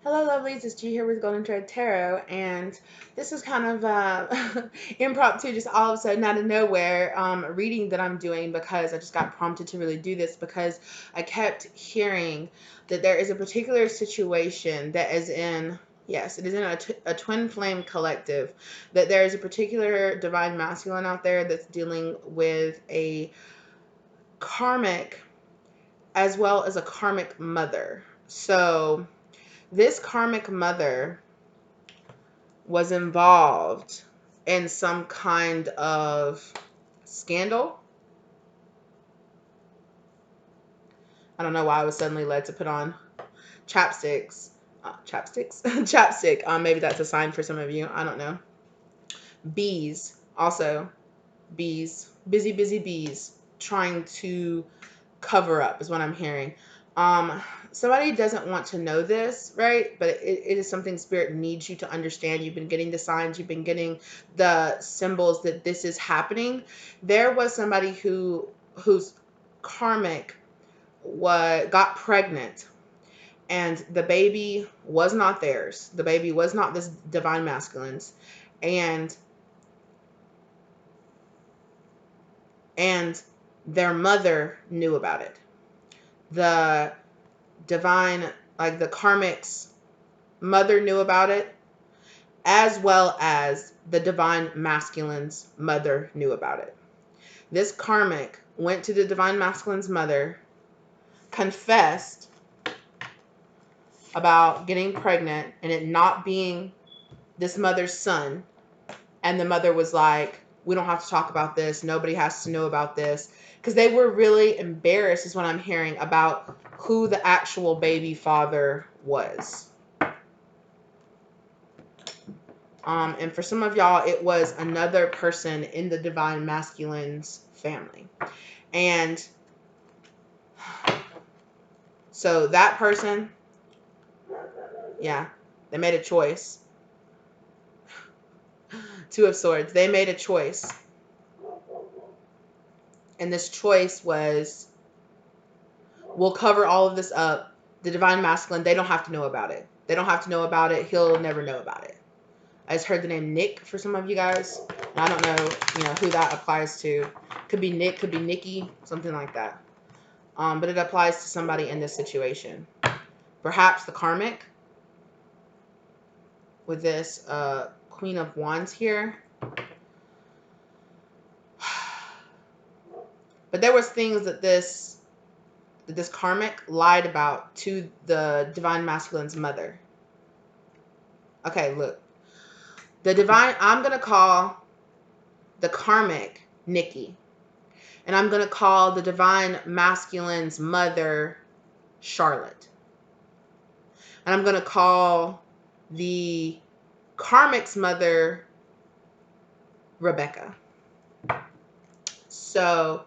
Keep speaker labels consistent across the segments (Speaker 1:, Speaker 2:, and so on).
Speaker 1: Hello, lovelies. It's G here with Golden Thread Tarot, and this is kind of impromptu, just all of a sudden out of nowhere reading that I'm doing because I just got prompted to really do this because I kept hearing that there is a particular situation that is in, yes, it is in a twin flame collective, that there is a particular divine masculine out there that's dealing with a karmic as well as a karmic mother. So this karmic mother was involved in some kind of scandal. I don't know why I was suddenly led to put on chapsticks. Chapstick. Maybe that's a sign for some of you. I don't know. Bees. Also, bees. Busy, busy bees. Trying to cover up is what I'm hearing. Somebody doesn't want to know this, right? But it is something spirit needs you to understand. You've been getting the signs, you've been getting the symbols that this is happening. There was somebody whose karmic got pregnant, and the baby was not theirs. The baby was not this divine masculine's, and their mother knew about it. The divine, like the karmic's mother knew about it, as well as the divine masculine's mother knew about it. This karmic went to the divine masculine's mother, confessed about getting pregnant and it not being this mother's son. And the mother was like, we don't have to talk about this. Nobody has to know about this. Because they were really embarrassed, is what I'm hearing, about who the actual baby father was. And for some of y'all, it was another person in the divine masculine's family. And so that person, yeah, they made a choice. Two of Swords. They made a choice. And this choice was, we'll cover all of this up. The divine masculine, they don't have to know about it. They don't have to know about it. He'll never know about it. I just heard the name Nick for some of you guys. And I don't know, who that applies to. Could be Nick, could be Nikki, something like that. But it applies to somebody in this situation. Perhaps the karmic with this Queen of Wands here. But there was things that this karmic lied about to the divine masculine's mother. Okay, look. I'm going to call the karmic Nikki. And I'm going to call the divine masculine's mother Charlotte. And I'm going to call the karmic's mother Rebecca. So,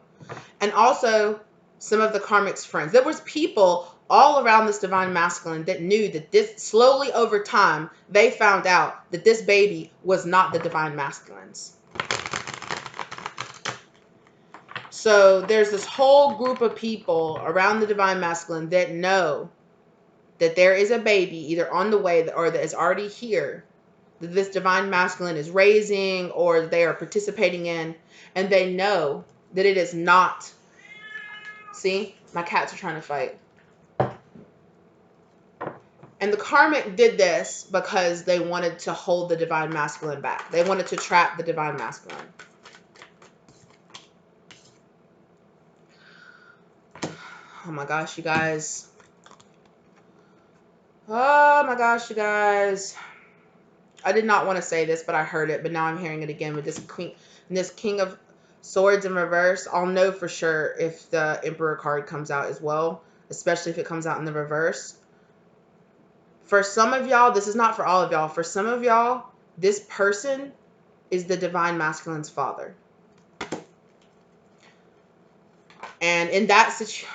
Speaker 1: and also some of the karmic's friends. There was people all around this divine masculine that knew that this, slowly over time, they found out that this baby was not the divine masculine's. So there's this whole group of people around the divine masculine that know that there is a baby either on the way or that is already here, that this divine masculine is raising or they are participating in, and they know that it is not. See, my cats are trying to fight. And the karmic did this because they wanted to hold the divine masculine back. They wanted to trap the divine masculine. Oh my gosh, you guys. Oh my gosh, you guys. I did not want to say this, but I heard it. But now I'm hearing it again with this queen, this King of Swords in reverse. I'll know for sure if the Emperor card comes out as well, especially if it comes out in the reverse. For some of y'all, this is not for all of y'all. For some of y'all, this person is the divine masculine's father. And in that situation,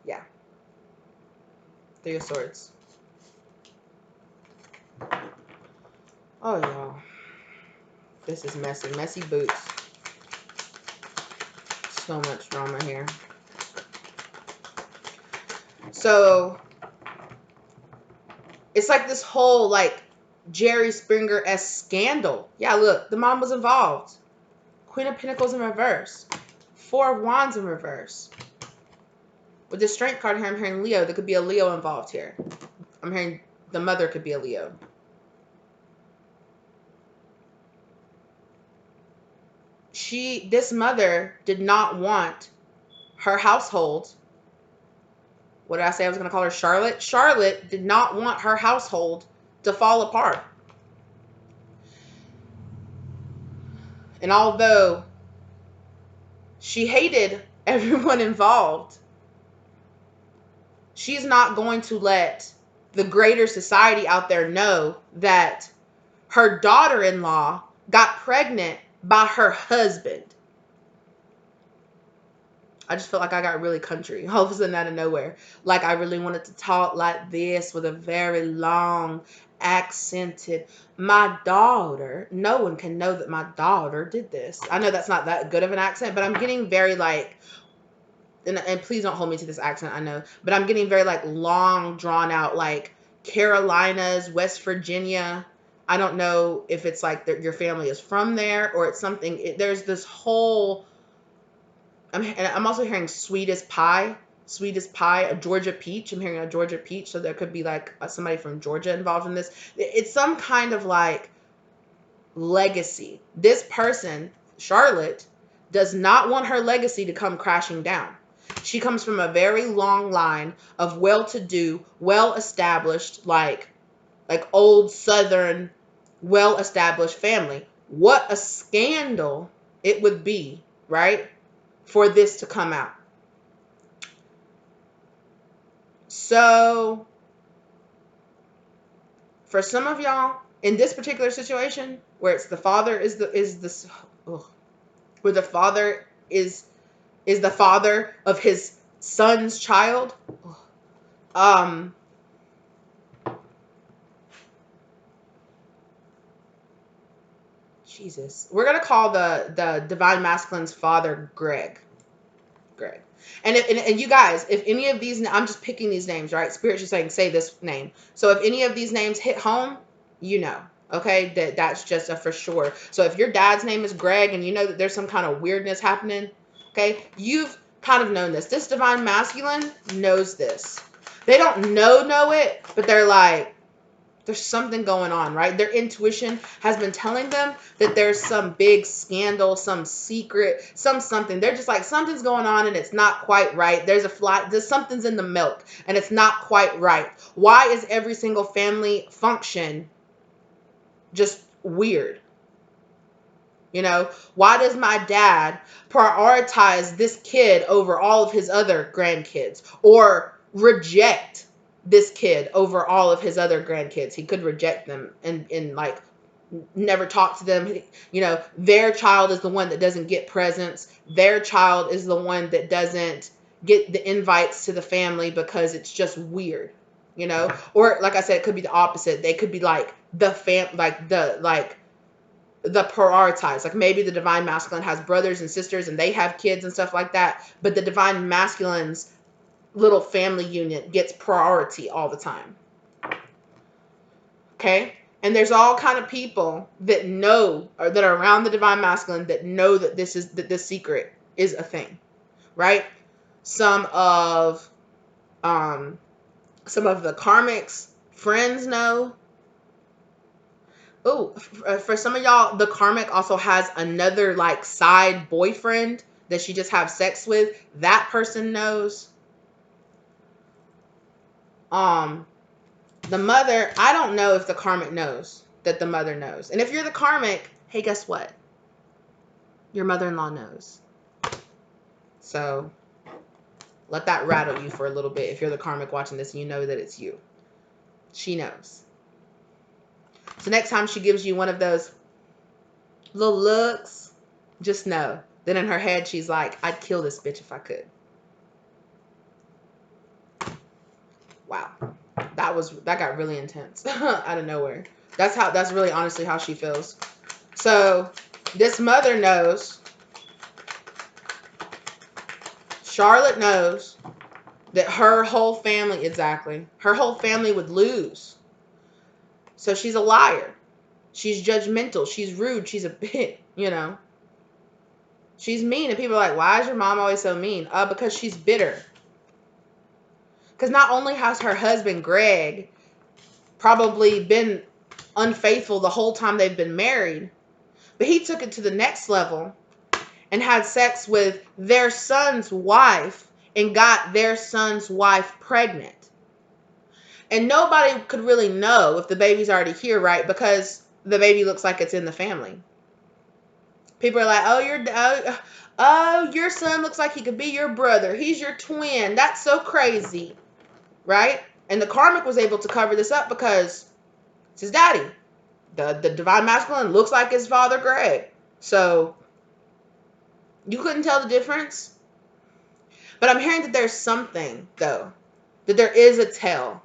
Speaker 1: yeah. Three of Swords. Oh, y'all. This is messy. Messy boots. So much drama here. So it's like this whole like Jerry Springer-esque scandal. Yeah, look, the mom was involved. Queen of Pentacles in reverse. Four of Wands in reverse. With the Strength card here, I'm hearing Leo. There could be a Leo involved here. I'm hearing the mother could be a Leo. This mother did not want her household. What did I say? I was going to call her Charlotte. Charlotte did not want her household to fall apart. And although she hated everyone involved, she's not going to let the greater society out there know that her daughter-in-law got pregnant by her husband. I just felt like I got really country all of a sudden out of nowhere. Like I really wanted to talk like this with a very long accented, my daughter. No one can know that my daughter did this. I know that's not that good of an accent, but I'm getting very like, and please don't hold me to this accent, I know, but I'm getting very like long drawn out, like Carolinas, West Virginia. I don't know if it's like your family is from there or it's something. There's this whole, and I'm also hearing sweetest pie, a Georgia peach. I'm hearing a Georgia peach. So there could be like somebody from Georgia involved in this. It's some kind of like legacy. This person, Charlotte, does not want her legacy to come crashing down. She comes from a very long line of well-to-do, well-established, like old Southern, well-established family. What a scandal it would be, right, for this to come out. So for some of y'all in this particular situation where it's the father where the father is the father of his son's child, Jesus, we're gonna call the divine masculine's father Greg. And you guys, if any of these, I'm just picking these names, right? Spirit's just saying, say this name. So if any of these names hit home, you know, okay, that's just a for sure. So if your dad's name is Greg and you know that there's some kind of weirdness happening, okay, you've kind of known this. This divine masculine knows this. They don't know it, but they're like, there's something going on, right? Their intuition has been telling them that there's some big scandal, some secret, something. They're just like, something's going on and it's not quite right. There's something's in the milk and it's not quite right. Why is every single family function just weird? You know, why does my dad prioritize this kid over all of his other grandkids or reject this kid over all of his other grandkids? He could reject them and like never talk to them. You know, their child is the one that doesn't get presents. Their child is the one that doesn't get the invites to the family because it's just weird, you know? Or like I said, it could be the opposite. They could be like the prioritized. Like maybe the divine masculine has brothers and sisters and they have kids and stuff like that, but the divine masculine's little family unit gets priority all the time. Okay? And there's all kind of people that know, or that are around the divine masculine, that know that this secret is a thing, right? Some of the karmics friends know. Oh, for some of y'all, the karmic also has another like side boyfriend that she just have sex with. That person knows. The mother, I don't know if the karmic knows that the mother knows. And if you're the karmic, hey, guess what? Your mother-in-law knows. So let that rattle you for a little bit. If you're the karmic watching this and you know that it's you, she knows. So next time she gives you one of those little looks, just know that in her head she's like, I'd kill this bitch if I could. Wow. That got really intense out of nowhere. That's really honestly how she feels. So this mother knows Charlotte knows that her whole family, exactly, her whole family would lose. So she's a liar. She's judgmental. She's rude. She's a bit, you know. She's mean. And people are like, why is your mom always so mean? Because she's bitter. Because not only has her husband, Greg, probably been unfaithful the whole time they've been married, but he took it to the next level and had sex with their son's wife and got their son's wife pregnant. And nobody could really know if the baby's already here, right? Because the baby looks like it's in the family. People are like, oh, your son looks like he could be your brother. He's your twin. That's so crazy, right? And the karmic was able to cover this up because it's his daddy. The divine masculine looks like his father, Greg. So you couldn't tell the difference. But I'm hearing that there's something, though, that there is a tell.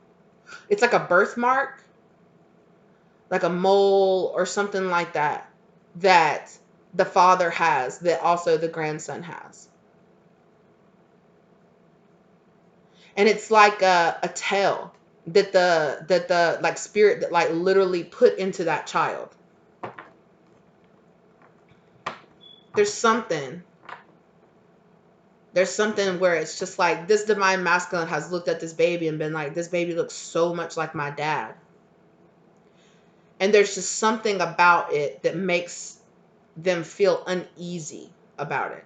Speaker 1: It's like a birthmark, like a mole or something like that, that the father has, that also the grandson has. And it's like a tell that the like spirit that like literally put into that child. There's something where it's just like this divine masculine has looked at this baby and been like, this baby looks so much like my dad. And there's just something about it that makes them feel uneasy about it.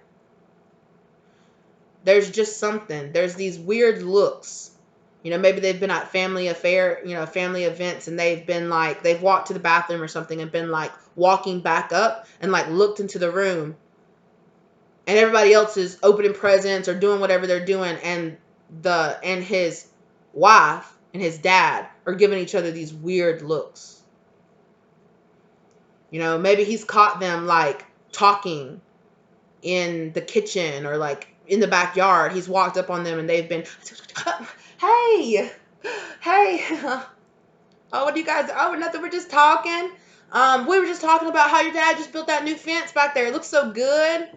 Speaker 1: There's just something. There's these weird looks. You know, maybe they've been at family events, and they've been like, they've walked to the bathroom or something and been like walking back up and like looked into the room. And everybody else is opening presents or doing whatever they're doing. And his wife and his dad are giving each other these weird looks. You know, maybe he's caught them like talking in the kitchen or like in the backyard. He's walked up on them and they've been, hey, oh, what do you guys, oh, nothing, we're just talking. We were just talking about how your dad just built that new fence back there. It looks so good.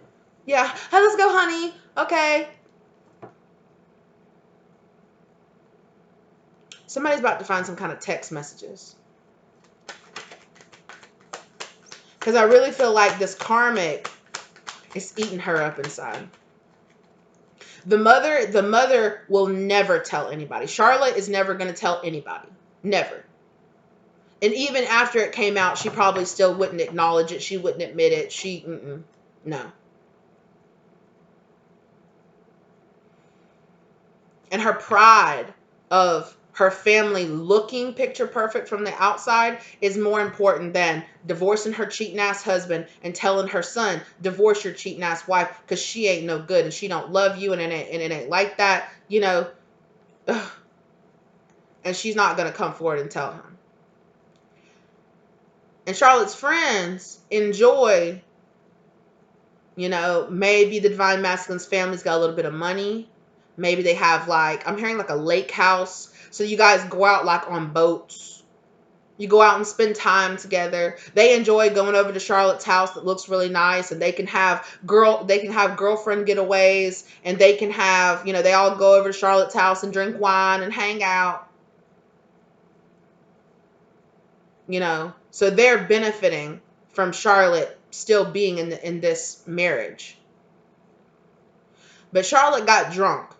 Speaker 1: Yeah, hey, let's go, honey. Okay. Somebody's about to find some kind of text messages. Because I really feel like this karmic is eating her up inside. The mother will never tell anybody. Charlotte is never going to tell anybody. Never. And even after it came out, she probably still wouldn't acknowledge it. She wouldn't admit it. No. And her pride of her family looking picture perfect from the outside is more important than divorcing her cheating ass husband and telling her son, divorce your cheating ass wife because she ain't no good and she don't love you and it ain't like that, you know. Ugh. And she's not going to come forward and tell him. And Charlotte's friends enjoy, you know, maybe the divine masculine's family's got a little bit of money. Maybe they have like, I'm hearing like a lake house. So you guys go out like on boats. You go out and spend time together. They enjoy going over to Charlotte's house that looks really nice, and they can have girlfriend getaways, and they can have, you know, they all go over to Charlotte's house and drink wine and hang out. You know, so they're benefiting from Charlotte still being in this marriage. But Charlotte got drunk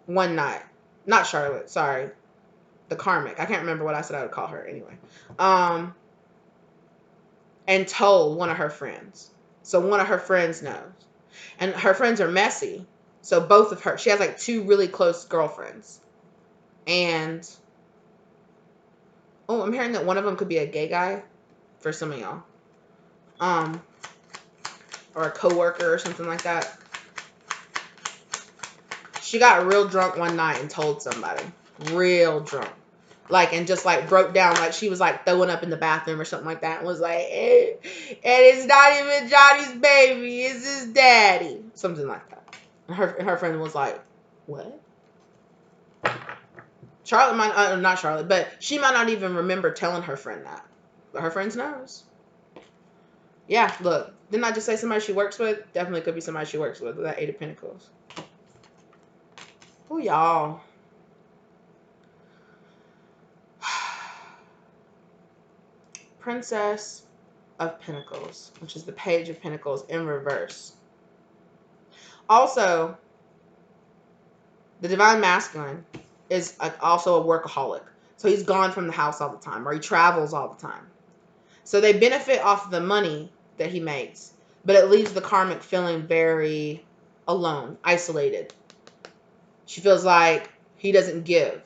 Speaker 1: one night. Not Charlotte, sorry. The karmic. I can't remember what I said I would call her anyway. And told one of her friends. So one of her friends knows. And her friends are messy. So both of her, she has like two really close girlfriends. And, oh, I'm hearing that one of them could be a gay guy for some of y'all. Or a coworker or something like that. She got real drunk one night and told somebody. Real drunk. Like, and just like broke down, like she was like throwing up in the bathroom or something like that, and was like, and it's not even Johnny's baby, it's his daddy. Something like that. And her friend was like, what? Charlotte might, not Charlotte, but she might not even remember telling her friend that. But her friend knows. Yeah, look, didn't I just say somebody she works with? Definitely could be somebody she works with that 8 of Pentacles. Oh, y'all. Princess of Pentacles, which is the Page of Pentacles in reverse. Also, the Divine Masculine is also a workaholic. So he's gone from the house all the time, or he travels all the time. So they benefit off of the money that he makes, but it leaves the karmic feeling very alone, isolated. She feels like he doesn't give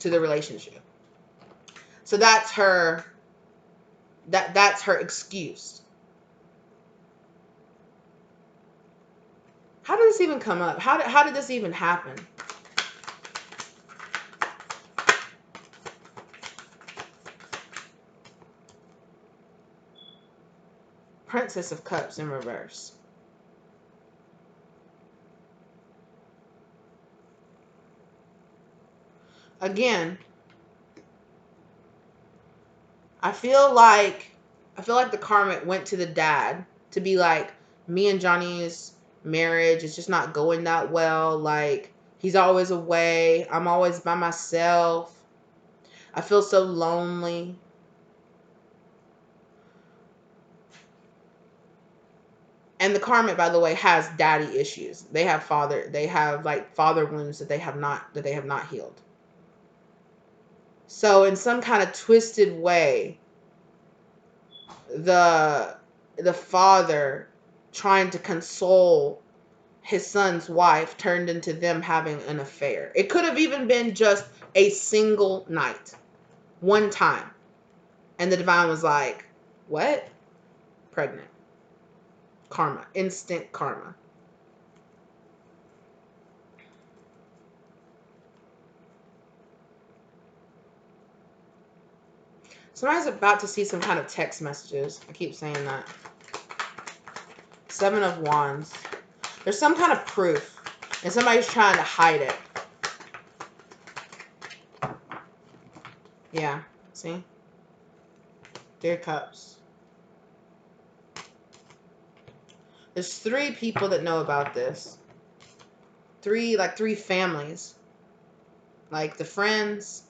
Speaker 1: to the relationship. So that's her that's her excuse. How did this even come up? How did this even happen? Princess of Cups in reverse. Again, I feel like the karmic went to the dad to be like, me and Johnny's marriage is just not going that well. Like, he's always away. I'm always by myself. I feel so lonely. And the karmic, by the way, has daddy issues. They have like father wounds that they have not healed. So in some kind of twisted way, the father trying to console his son's wife turned into them having an affair. It could have even been just a single night, one time. And the divine was like, what? Pregnant. Karma. Instant karma. Somebody's about to see some kind of text messages. I keep saying that. Seven of Wands. There's some kind of proof, and somebody's trying to hide it. Yeah, see? Dear Cups. There's 3 people that know about this. 3 families. Like the friends,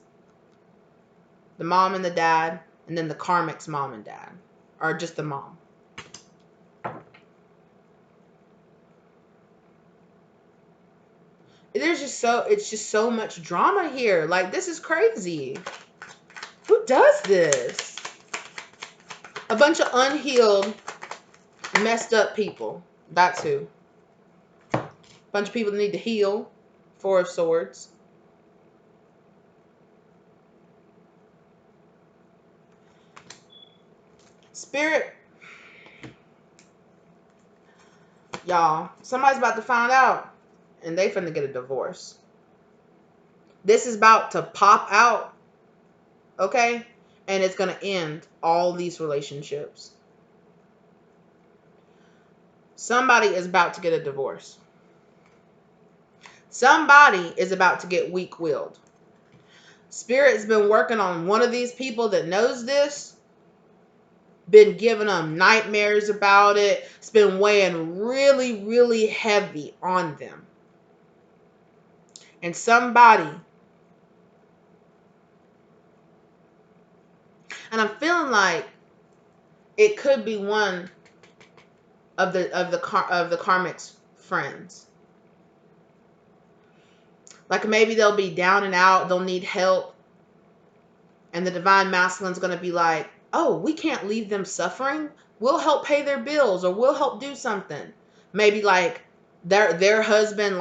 Speaker 1: the mom and the dad, and then the karmic's mom and dad. Or just the mom. It's just so much drama here. Like, this is crazy. Who does this? A bunch of unhealed, messed up people. That's who. A bunch of people that need to heal. 4 of Swords. Spirit. Y'all, somebody's about to find out. And they finna get a divorce. This is about to pop out. Okay? And it's gonna end all these relationships. Somebody is about to get a divorce. Somebody is about to get weak-willed. Spirit's been working on one of these people that knows this. Been giving them nightmares about it. It's been weighing really, really heavy on them. And somebody, and I'm feeling like it could be one of the karmic's friends. Like, maybe they'll be down and out, they'll need help, and the divine masculine's going to be like, oh, we can't leave them suffering. We'll help pay their bills, or we'll help do something. Maybe like their husband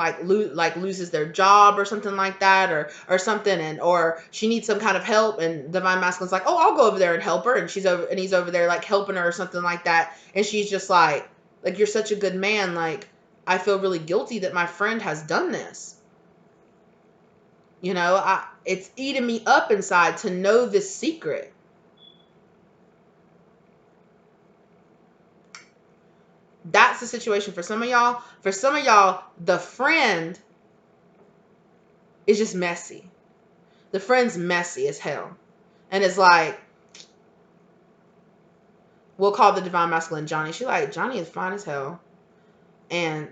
Speaker 1: loses their job or something like that, or something, and or she needs some kind of help, and divine masculine's like, oh, I'll go over there and help her, and he's over there like helping her or something like that, and she's just like you're such a good man, like I feel really guilty that my friend has done this. You know, it's eating me up inside to know this secret. That's the situation for some of y'all. For some of y'all, the friend is just messy. The friend's messy as hell. And it's like, we'll call the divine masculine Johnny. She's like, Johnny is fine as hell. And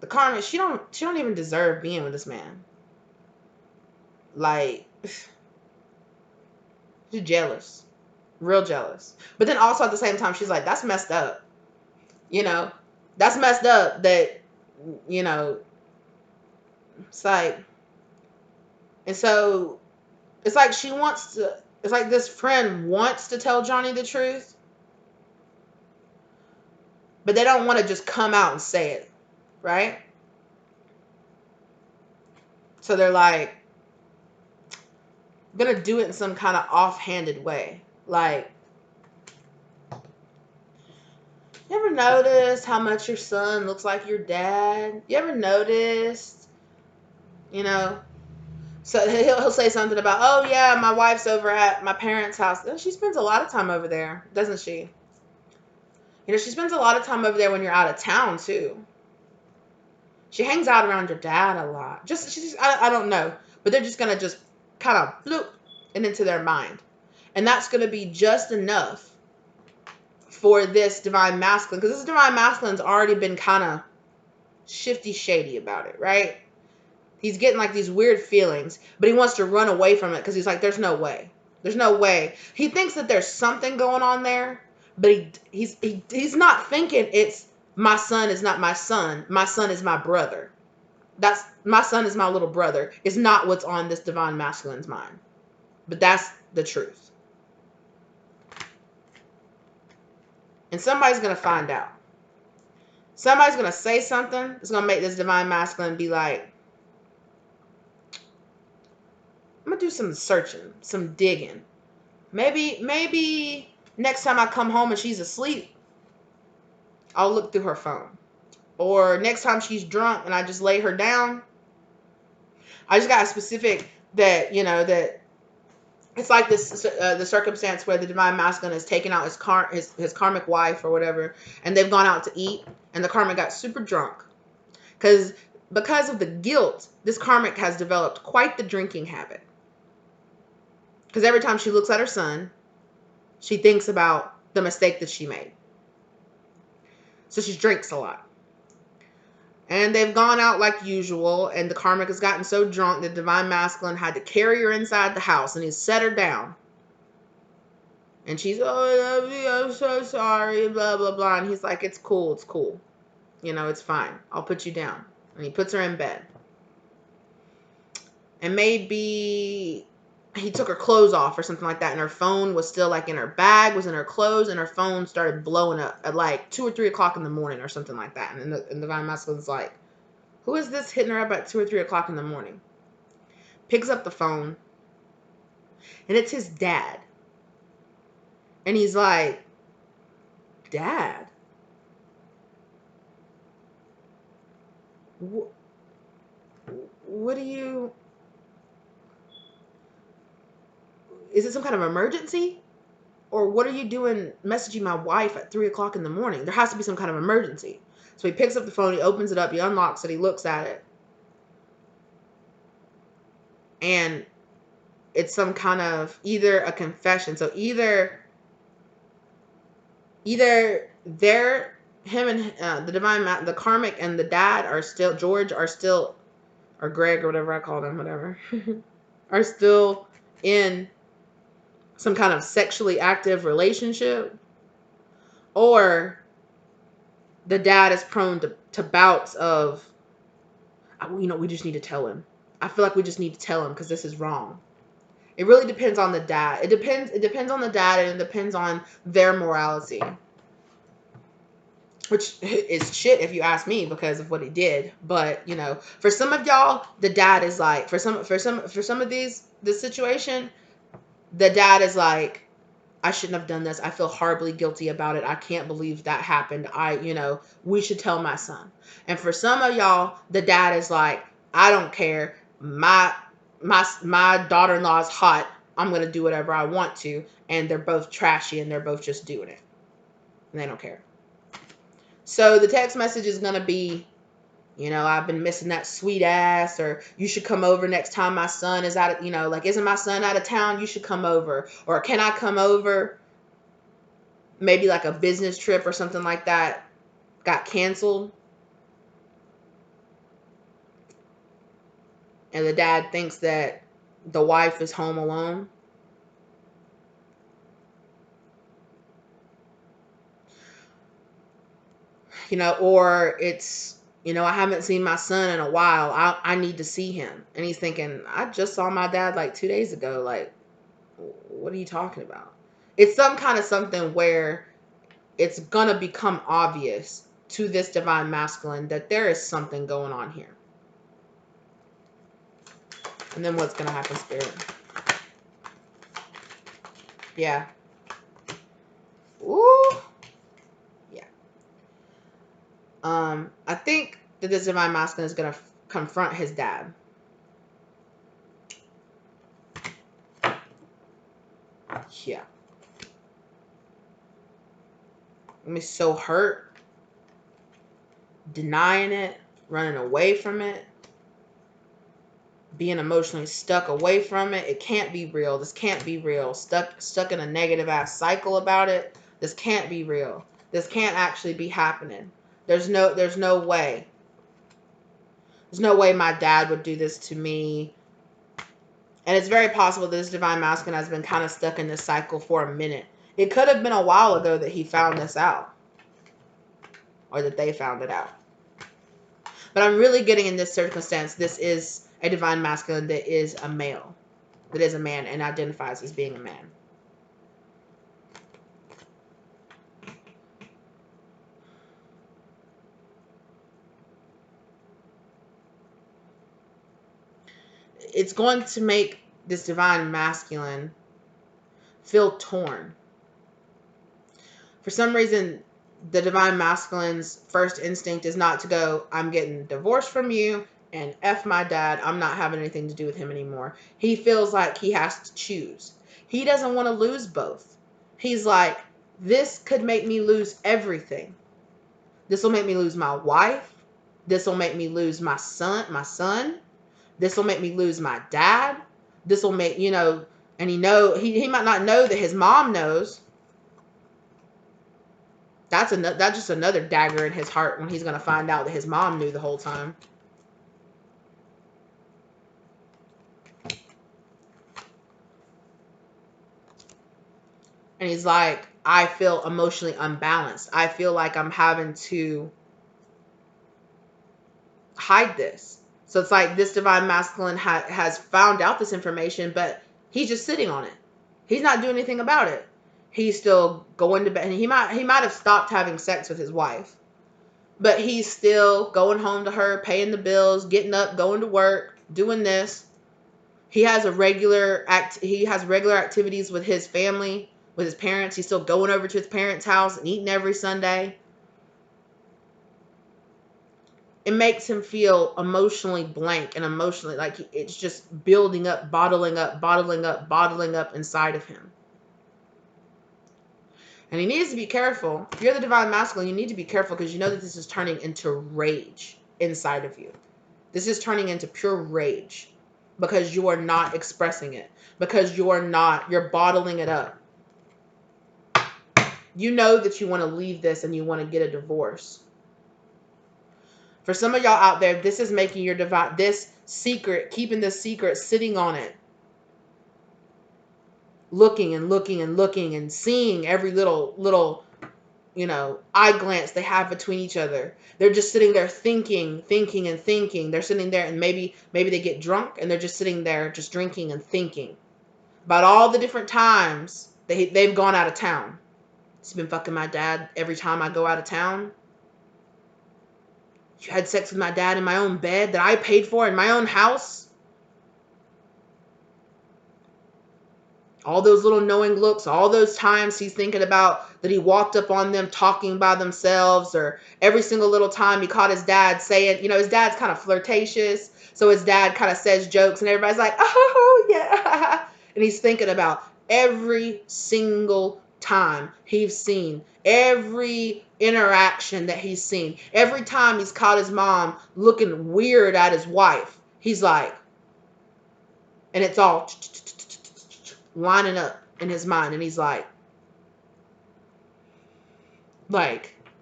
Speaker 1: the karmic, she don't even deserve being with this man. Like, she's jealous. Real jealous. But then also at the same time, she's like, that's messed up. You know? That's messed up that, you know, it's like, and so it's like she wants to, it's like this friend wants to tell Johnny the truth, but they don't want to just come out and say it, right? So they're like, I'm gonna do it in some kind of offhanded way. Like, you ever noticed how much your son looks like your dad? You ever noticed, you know? So he'll say something about, oh yeah, my wife's over at my parents' house. She spends a lot of time over there, doesn't she? You know, she spends a lot of time over there when you're out of town too. She hangs out around your dad a lot. I don't know, but they're just gonna just kind of bloop it into their mind, and that's gonna be just enough for this divine masculine, because this divine masculine's already been kind of shifty shady about it, right? He's getting like these weird feelings, but he wants to run away from it because he's like, there's no way. There's no way. He thinks that there's something going on there, but he's not thinking it's my son is not my son. My son is my brother. That's my son is my little brother. It's not what's on this divine masculine's mind. But that's the truth. And somebody's going to find out. Somebody's going to say something that's going to make this divine masculine be like, I'm going to do some searching, some digging. Maybe next time I come home and she's asleep, I'll look through her phone. Or next time she's drunk and I just lay her down, I just got a specific that, you know, that it's like this, the circumstance where the divine masculine has taken out his karmic wife or whatever, and they've gone out to eat, and the karmic got super drunk. Because of the guilt, this karmic has developed quite the drinking habit. Because every time she looks at her son, she thinks about the mistake that she made. So she drinks a lot. And they've gone out like usual, and the karmic has gotten so drunk that divine masculine had to carry her inside the house, and he set her down. And she's, oh, I'm so sorry, blah, blah, blah. And he's like, it's cool, it's cool. You know, it's fine. I'll put you down. And he puts her in bed. And maybe he took her clothes off or something like that, and her phone was still like in her bag, was in her clothes, and her phone started blowing up at like 2 or 3 o'clock in the morning or something like that. And the divine masculine's like, who is this hitting her up at 2 or 3 o'clock in the morning? Picks up the phone, and it's his dad. And he's like, Dad? What do you... Is it some kind of emergency? Or what are you doing messaging my wife at 3 o'clock in the morning? There has to be some kind of emergency. So he picks up the phone, he opens it up, he unlocks it, he looks at it. And it's some kind of either a confession. So either they're, him and the divine, the karmic and the dad are still, George are still, or Greg or whatever I call them, whatever, are still in some kind of sexually active relationship, or the dad is prone to bouts of, you know, we just need to tell him. I feel like we just need to tell him because this is wrong. It really depends on the dad. It depends on the dad, and it depends on their morality. Which is shit if you ask me because of what he did. But, you know, for some of y'all, the dad is like, for some of this situation, the dad is like, I shouldn't have done this. I feel horribly guilty about it. I can't believe that happened. You know, we should tell my son. And for some of y'all, the dad is like, I don't care. My daughter-in-law is hot. I'm going to do whatever I want to. And they're both trashy and they're both just doing it. And they don't care. So the text message is going to be, you know, I've been missing that sweet ass, or you should come over next time my son is out of, you know, like, isn't my son out of town? You should come over. Or can I come over? Maybe like a business trip or something like that got canceled. and the dad thinks that the wife is home alone. You know, or it's, you know, I haven't seen my son in a while. I need to see him. And he's thinking, I just saw my dad like 2 days ago. Like, what are you talking about? It's some kind of something where it's going to become obvious to this divine masculine that there is something going on here. And then what's going to happen, Spirit? Yeah. Ooh. Yeah. I think that this divine masculine is going to confront his dad. Yeah. I'm so hurt, denying it, running away from it, being emotionally stuck away from it. It can't be real. This can't be real. Stuck in a negative ass cycle about it. This can't be real. This can't actually be happening. There's no way. There's no way my dad would do this to me. And it's very possible that this divine masculine has been kind of stuck in this cycle for a minute. It could have been a while ago that he found this out. Or that they found it out. But I'm really getting in this circumstance, this is a divine masculine that is a male. That is a man and identifies as being a man. It's going to make this divine masculine feel torn. For some reason, the divine masculine's first instinct is not to go, I'm getting divorced from you, and F my dad, I'm not having anything to do with him anymore. He feels like he has to choose. He doesn't want to lose both. He's like, this could make me lose everything. This will make me lose my wife. This will make me lose my son. This will make me lose my dad. This will make, you know, and he might not know that his mom knows. That's just another dagger in his heart when he's going to find out that his mom knew the whole time. And he's like, I feel emotionally unbalanced. I feel like I'm having to hide this. So it's like this divine masculine has found out this information, but he's just sitting on it. He's not doing anything about it. He's still going to bed. And he might have stopped having sex with his wife. But he's still going home to her, paying the bills, getting up, going to work, doing this. He has regular activities with his family, with his parents. He's still going over to his parents' house and eating every Sunday. It makes him feel emotionally blank and emotionally like it's just building up, bottling up inside of him. And he needs to be careful. If you're the divine masculine, you need to be careful because you know that this is turning into rage inside of you. This is turning into pure rage because you are not expressing it. Because you're bottling it up. You know that you want to leave this and you want to get a divorce. For some of y'all out there, this is making your this secret, keeping this secret, sitting on it. Looking and seeing every little, you know, eye glance they have between each other. They're just sitting there thinking. They're sitting there and maybe they get drunk and they're just sitting there just drinking and thinking about all the different times they've gone out of town. He's been fucking my dad every time I go out of town. You had sex with my dad in my own bed that I paid for in my own house. All those little knowing looks, all those times he's thinking about that he walked up on them talking by themselves, or every single little time he caught his dad saying, you know, his dad's kind of flirtatious. So his dad kind of says jokes and everybody's like, oh, yeah. And he's thinking about every single time he's seen, every interaction that he's seen, every time he's caught his mom looking weird at his wife. He's like, and it's all lining up in his mind, and he's like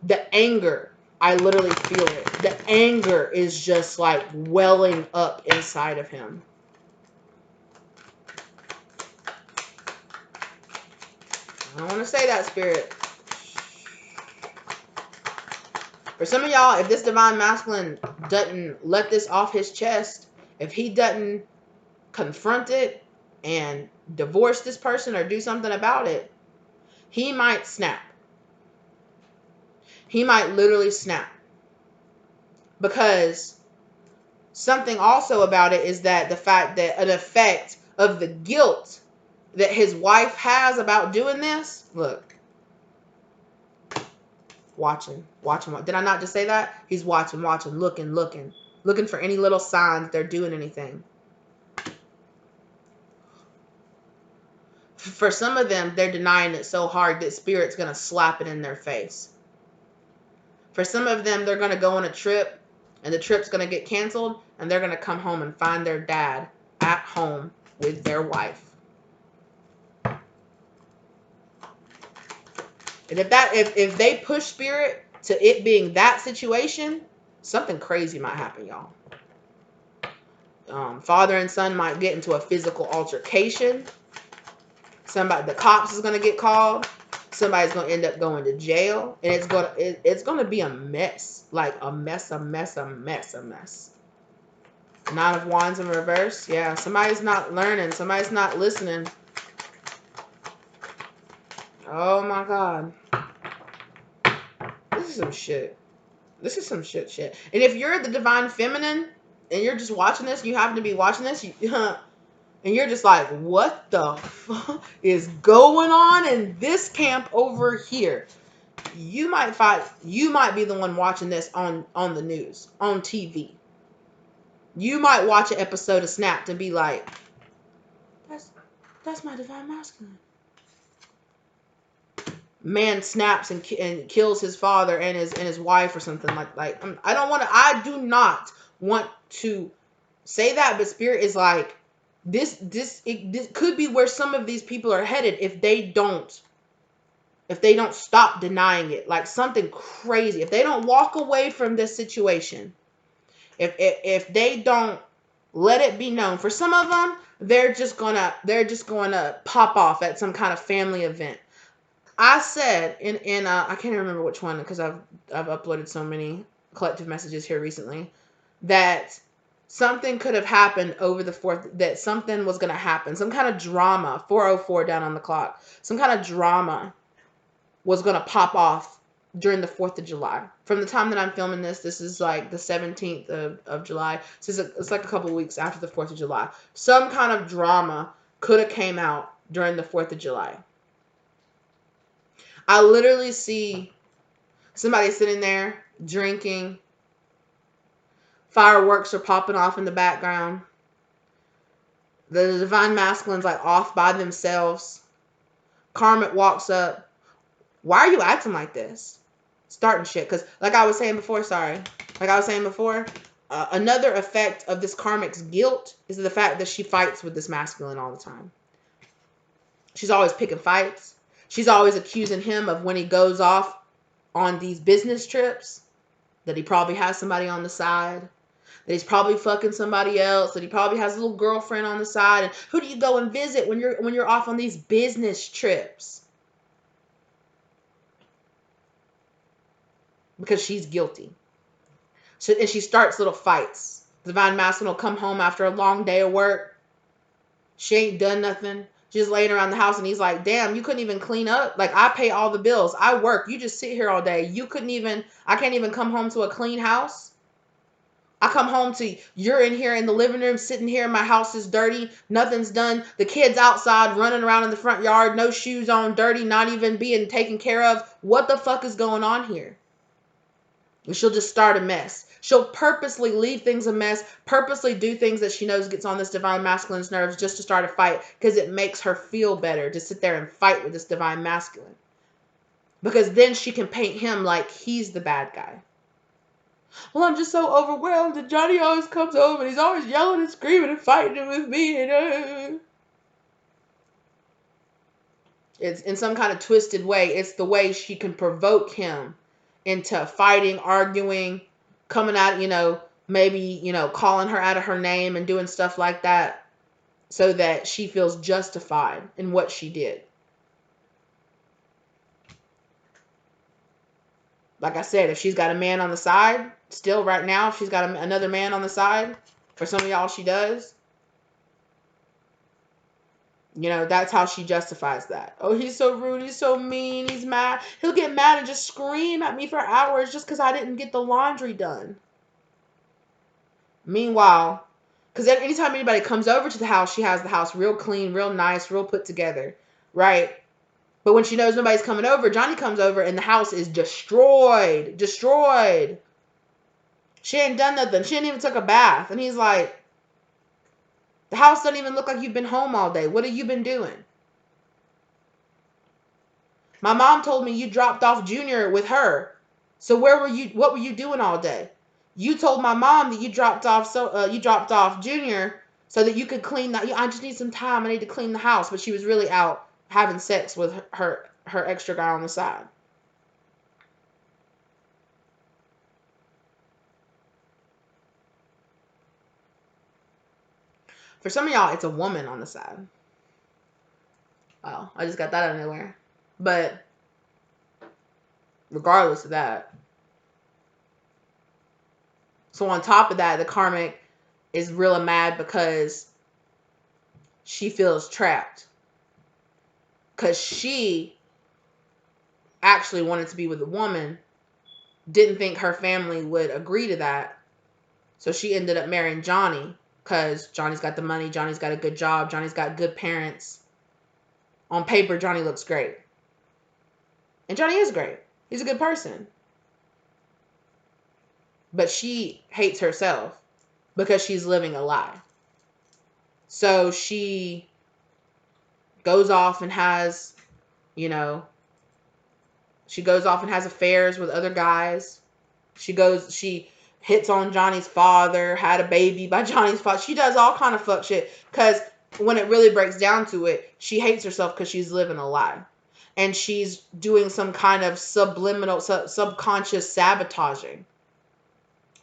Speaker 1: the anger I literally feel it. The anger is just like welling up inside of him. I don't want to say that, Spirit. For some of y'all, if this divine masculine doesn't let this off his chest, if he doesn't confront it and divorce this person or do something about it, he might snap. He might literally snap. Because something also about it is that the fact that an effect of the guilt that his wife has about doing this, look, watching. Did I not just say that? He's watching, looking for any little signs they're doing anything. For some of them, they're denying it so hard that Spirit's going to slap it in their face. For some of them, they're going to go on a trip, and the trip's going to get canceled, and they're going to come home and find their dad at home with their wife. And if they push Spirit to it being that situation, something crazy might happen, y'all. Father and son might get into a physical altercation. The cops is gonna get called. Somebody's gonna end up going to jail, and it's gonna be a mess, like a mess. Nine of Wands in reverse. Yeah, somebody's not learning. Somebody's not listening. Oh my God. This is some shit. This is some shit. And if you're the divine feminine and you're just watching this, you happen to be watching this, and you're just like, what the fuck is going on in this camp over here? You might be the one watching this on the news, on TV. You might watch an episode of Snapped and be like, that's my divine masculine. Man snaps and kills his father and his wife or something like. I do not want to say that, but Spirit is like, this could be where some of these people are headed if they don't stop denying it. Like something crazy, if they don't walk away from this situation, if they don't let it be known. For some of them, they're just gonna pop off at some kind of family event. I said in I can't remember which one, because I've uploaded so many collective messages here recently, that something could have happened over the 4th, that something was going to happen. Some kind of drama, 4:04 down on the clock. Some kind of drama was going to pop off during the 4th of July. From the time that I'm filming this is like the 17th of July. So it's like a couple of weeks after the 4th of July. Some kind of drama could have came out during the 4th of July. I literally see somebody sitting there drinking. Fireworks are popping off in the background. The divine masculine's like off by themselves. Karmic walks up. Why are you acting like this? Starting shit. Because like I was saying before, another effect of this karmic's guilt is the fact that she fights with this masculine all the time. She's always picking fights. She's always accusing him of when he goes off on these business trips, that he probably has somebody on the side, that he's probably fucking somebody else, that he probably has a little girlfriend on the side. And who do you go and visit when you're off on these business trips? Because she's guilty. And she starts little fights. The divine masculine will come home after a long day of work. She ain't done nothing. Just laying around the house, and he's like, damn, you couldn't even clean up? Like, I pay all the bills. I work. You just sit here all day. I can't even come home to a clean house. I come home to, you're in here in the living room, sitting here, my house is dirty, nothing's done. The kids outside running around in the front yard, no shoes on, dirty, not even being taken care of. What the fuck is going on here? And she'll just start a mess. She'll purposely leave things a mess, purposely do things that she knows gets on this divine masculine's nerves just to start a fight, because it makes her feel better to sit there and fight with this divine masculine. Because then she can paint him like he's the bad guy. Well, I'm just so overwhelmed, and Johnny always comes over, and he's always yelling and screaming and fighting with me. And it's in some kind of twisted way. It's the way she can provoke him into fighting, arguing, coming out, maybe, calling her out of her name and doing stuff like that so that she feels justified in what she did. Like I said, if she's got a man on the side, still right now, if she's got another man on the side, for some of y'all she does, that's how she justifies that. Oh, he's so rude, he's so mean, he's mad. He'll get mad and just scream at me for hours just because I didn't get the laundry done. Meanwhile, because anytime anybody comes over to the house, she has the house real clean, real nice, real put together, right? But when she knows nobody's coming over, Johnny comes over and the house is destroyed. Destroyed. She ain't done nothing. She ain't even took a bath. And he's like, the house doesn't even look like you've been home all day. What have you been doing? My mom told me you dropped off Junior with her. So where were you? What were you doing all day? You told my mom that you dropped off Junior so that you could clean that. I just need some time. I need to clean the house. But she was really out having sex with her extra guy on the side. For some of y'all, it's a woman on the side. Wow, I just got that out of nowhere. But regardless of that. So on top of that, the karmic is real mad because she feels trapped. Because she actually wanted to be with a woman, didn't think her family would agree to that. So she ended up marrying Johnny because Johnny's got the money, Johnny's got a good job, Johnny's got good parents. On paper, Johnny looks great. And Johnny is great. He's a good person. But she hates herself because she's living a lie. So she goes off and has, she goes off and has affairs with other guys. She hits on Johnny's father, had a baby by Johnny's father. She does all kind of fuck shit because when it really breaks down to it, she hates herself because she's living a lie. And she's doing some kind of subliminal, subconscious sabotaging.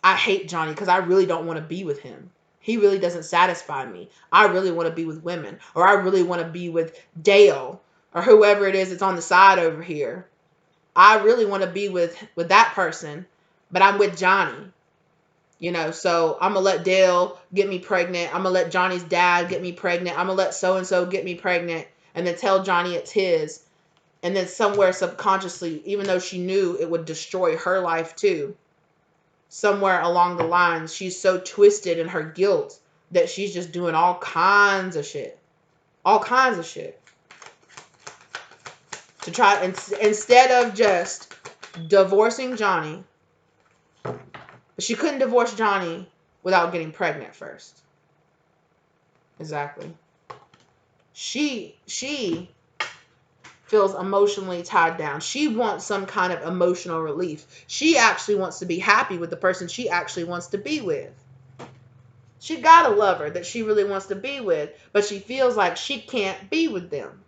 Speaker 1: I hate Johnny because I really don't want to be with him. He really doesn't satisfy me. I really want to be with women. Or I really want to be with Dale. Or whoever it is that's on the side over here. I really want to be with that person. But I'm with Johnny. So I'm going to let Dale get me pregnant. I'm going to let Johnny's dad get me pregnant. I'm going to let so-and-so get me pregnant. And then tell Johnny it's his. And then somewhere subconsciously, even though she knew it would destroy her life too, somewhere along the lines, she's so twisted in her guilt that she's just doing all kinds of shit. All kinds of shit. To try, instead of just divorcing Johnny, she couldn't divorce Johnny without getting pregnant first. Exactly. She feels emotionally tied down. She wants some kind of emotional relief. She actually wants to be happy with the person she actually wants to be with. She got a lover that she really wants to be with, but she feels like she can't be with them.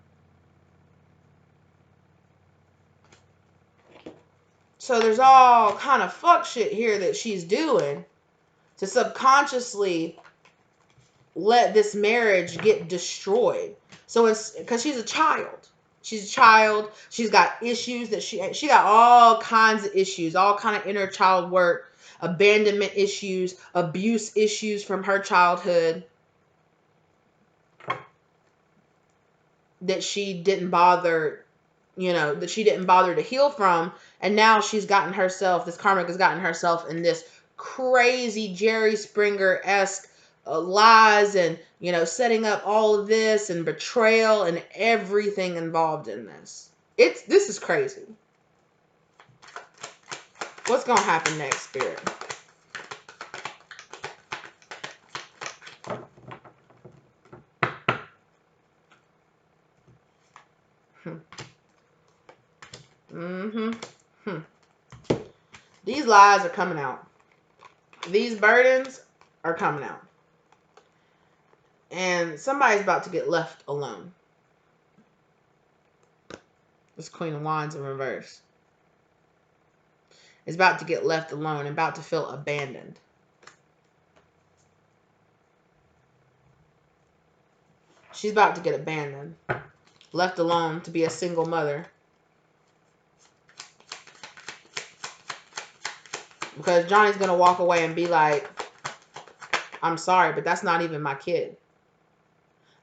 Speaker 1: So there's all kind of fuck shit here that she's doing to subconsciously let this marriage get destroyed. So it's because she's a child. She's a child. She's got issues that she got all kinds of issues, all kind of inner child work, abandonment issues, abuse issues from her childhood that she didn't bother, to heal from. And now she's gotten herself, this karmic has gotten herself in this crazy Jerry Springer-esque lies and, setting up all of this and betrayal and everything involved in this. This is crazy. What's going to happen next, Spirit? These lies are coming out. These burdens are coming out. And somebody's about to get left alone. This Queen of Wands in reverse. is about to get left alone and about to feel abandoned. She's about to get abandoned, left alone to be a single mother. Because Johnny's going to walk away and be like, I'm sorry, but that's not even my kid.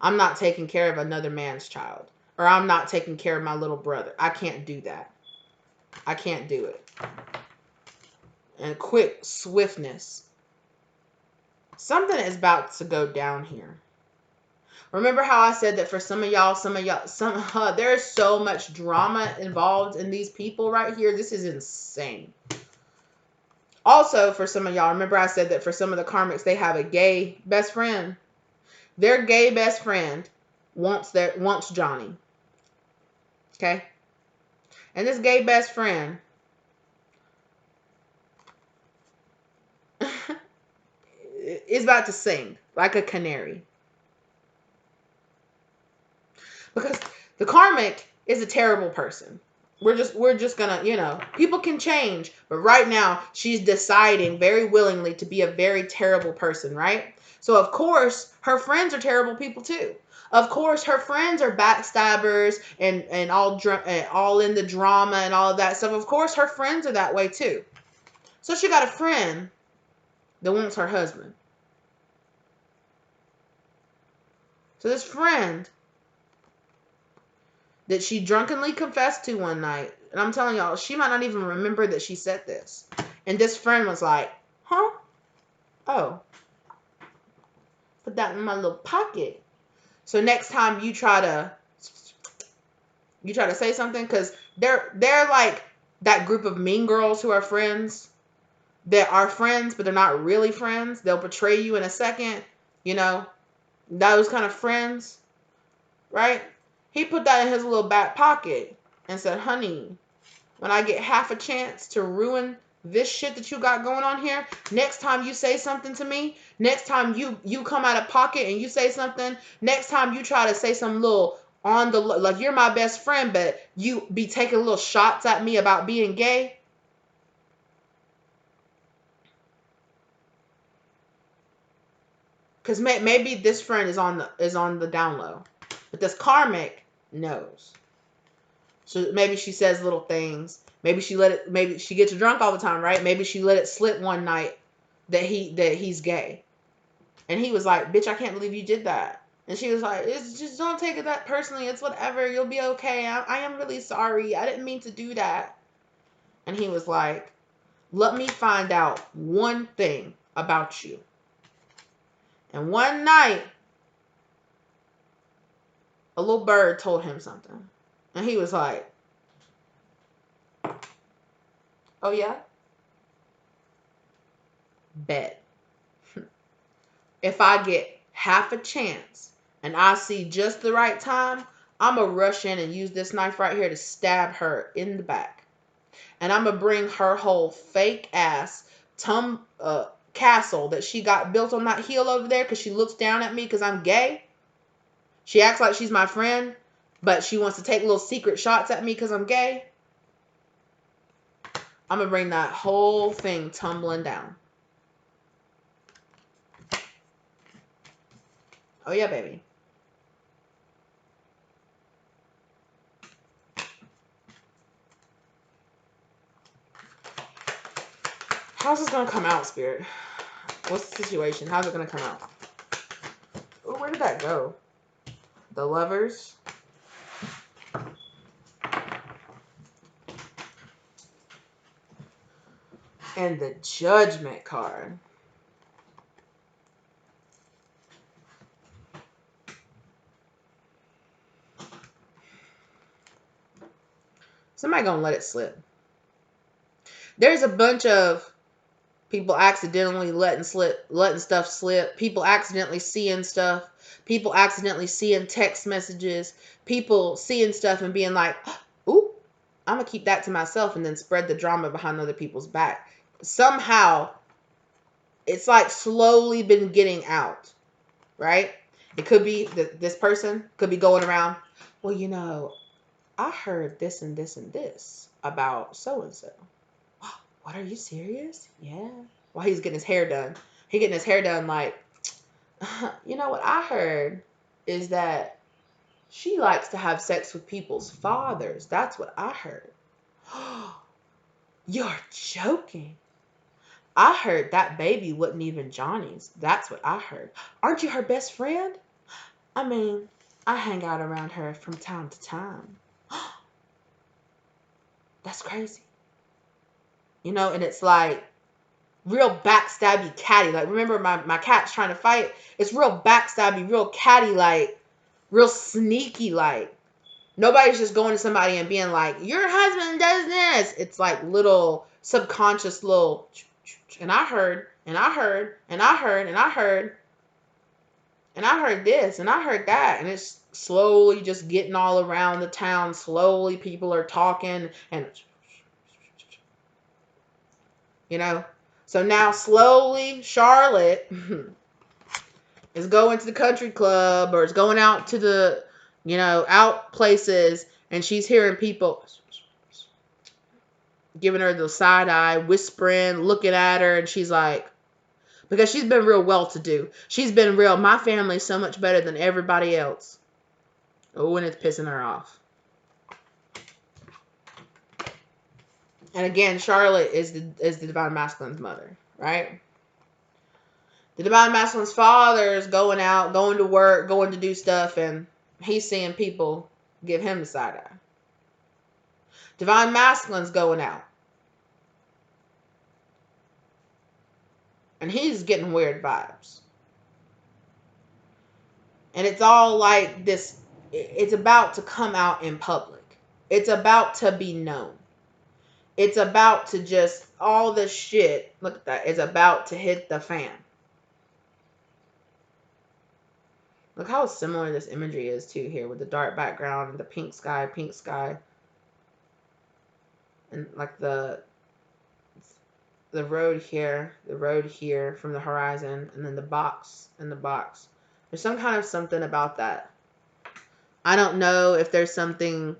Speaker 1: I'm not taking care of another man's child. Or I'm not taking care of my little brother. I can't do that. I can't do it. And quick swiftness. Something is about to go down here. Remember how I said that for some of y'all, there is so much drama involved in these people right here. This is insane. Also, for some of y'all, remember I said that for some of the karmics, they have a gay best friend. Their gay best friend wants Johnny. Okay? And this gay best friend is about to sing like a canary. Because the karmic is a terrible person. We're just gonna, people can change. But right now, she's deciding very willingly to be a very terrible person, right? So, of course, her friends are terrible people too. Of course, her friends are backstabbers and all in the drama and all of that stuff. Of course, her friends are that way too. So she got a friend that wants her husband. So this friend that she drunkenly confessed to one night, and I'm telling y'all, she might not even remember that she said this. And this friend was like, huh? Oh. Put that in my little pocket. So next time you try to say something, because they're like that group of mean girls who are friends, that are friends, but they're not really friends. They'll betray you in a second, those kind of friends, right? He put that in his little back pocket and said, honey, when I get half a chance to ruin this shit that you got going on here, next time you say something to me, next time you come out of pocket and you say something, next time you try to say some little like you're my best friend, but you be taking little shots at me about being gay. Because maybe this friend is on the down low, but this karmic knows. So maybe she says little things. Maybe she gets drunk all the time, right? Maybe she let it slip one night that he's gay. And he was like, bitch, I can't believe you did that. And she was like, it's just, don't take it that personally. It's whatever. You'll be okay. I am really sorry. I didn't mean to do that. And he was like, let me find out one thing about you. And one night, a little bird told him something. And he was like, oh yeah? Bet. If I get half a chance and I see just the right time, I'm going to rush in and use this knife right here to stab her in the back. And I'm going to bring her whole fake ass castle that she got built on that hill over there because she looks down at me because I'm gay. She acts like she's my friend, but she wants to take little secret shots at me because I'm gay. I'm going to bring that whole thing tumbling down. Oh, yeah, baby. How's this going to come out, Spirit? What's the situation? How's it going to come out? Oh, where did that go? The Lovers. And the Judgment card. Somebody gonna let it slip. There's a bunch of people accidentally letting stuff slip. People accidentally seeing stuff. People accidentally seeing text messages. People seeing stuff and being like, ooh, I'm gonna keep that to myself, and then spread the drama behind other people's back. Somehow, it's like slowly been getting out, right? It could be that this person could be going around, well, I heard this and this and this about so-and-so. What, are you serious? Yeah. While he's getting his hair done. He getting his hair done like, you know what I heard is that she likes to have sex with people's fathers. That's what I heard. You're joking. I heard that baby wasn't even Johnny's. That's what I heard. Aren't you her best friend? I mean, I hang out around her from time to time. That's crazy. You know, and it's like real backstabby catty. Like, remember my cat's trying to fight? It's real backstabby, real catty, like, real sneaky, like. Nobody's just going to somebody and being like, your husband does this. It's like little subconscious little, and I heard, and I heard, and I heard, and I heard, and I heard this, and I heard that. And it's slowly just getting all around the town. Slowly people are talking, and, you know. So now slowly Charlotte is going to the country club or is going out to the, you know, out places, and she's hearing people giving her the side eye, whispering, looking at her, and she's like, because she's been real well-to-do. She's been real, my family's so much better than everybody else. Oh, and it's pissing her off. And again, Charlotte is the divine masculine's mother, right? The divine masculine's father is going out, going to work, going to do stuff, and he's seeing people give him the side eye. Divine masculine's going out, and he's getting weird vibes. And it's all like this, it's about to come out in public. It's about to be known. It's about to just, all this shit, look at that, is about to hit the fan. Look how similar this imagery is too here with the dark background and the pink sky. And like the road here from the horizon, and then the box in the box. There's some kind of something about that. I don't know if there's something,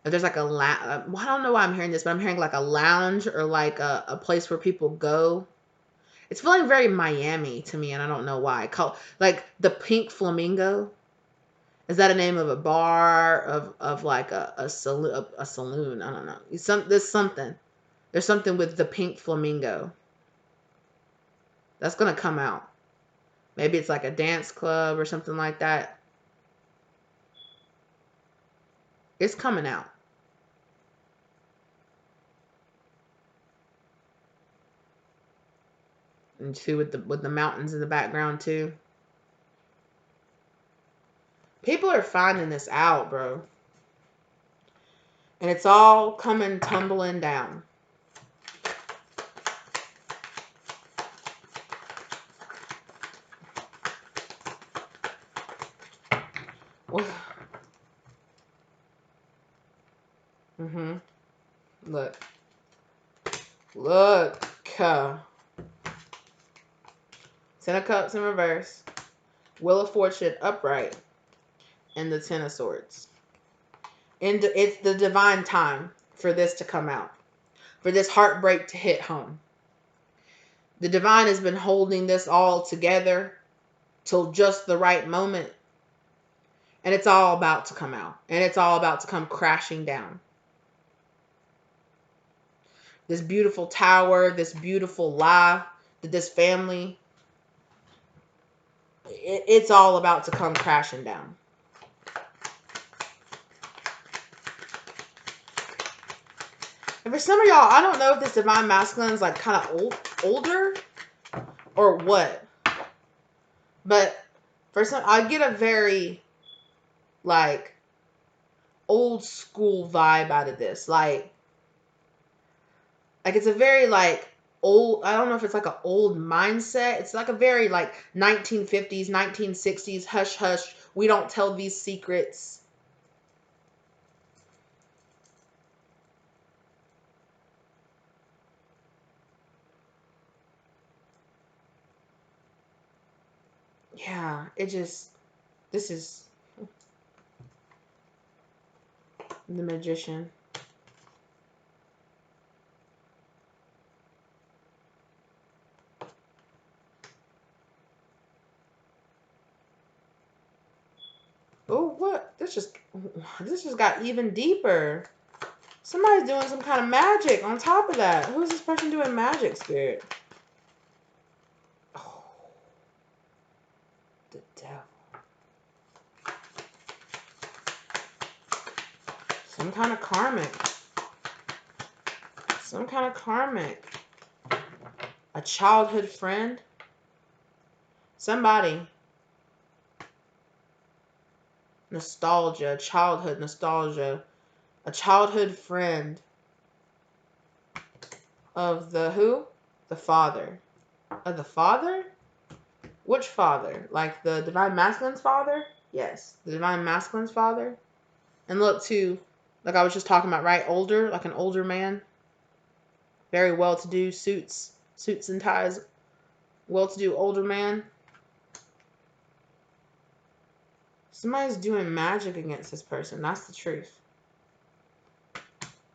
Speaker 1: if there's like I don't know why I'm hearing this, but I'm hearing like a lounge or like a place where people go. It's feeling very Miami to me, and I don't know why. Like the Pink Flamingo. Is that a name of a bar, of like a saloon? I don't know. There's something. There's something with the Pink Flamingo. That's gonna come out. Maybe it's like a dance club or something like that. It's coming out. And see with the mountains in the background too. People are finding this out, bro. And it's all coming tumbling down. Mm-hmm. Look. Ten of Cups in reverse. Wheel of Fortune upright. And the Ten of Swords. And it's the divine time for this to come out. For this heartbreak to hit home. The divine has been holding this all together till just the right moment. And it's all about to come out. And it's all about to come crashing down. This beautiful tower, this beautiful lie that this family, it's all about to come crashing down. And for some of y'all, I don't know if this divine masculine is like kind of older or what. But for some, I get a very like old school vibe out of this. Like it's a very like old, I don't know if it's like an old mindset. It's like a very like 1950s, 1960s, hush hush. We don't tell these secrets. Yeah, this is the Magician. Oh, what? This just got even deeper. Somebody's doing some kind of magic on top of that. Who is this person doing magic, Spirit? Oh, the devil. Some kind of karmic. Some kind of karmic. A childhood friend. Somebody. Nostalgia. Childhood nostalgia. A childhood friend of the who? The father. Of the father? Which father? Like the divine masculine's father? Yes. The divine masculine's father. And look too, like I was just talking about, right? Older, like an older man. Very well-to-do, suits and ties. Well-to-do older man. Somebody's doing magic against this person. That's the truth.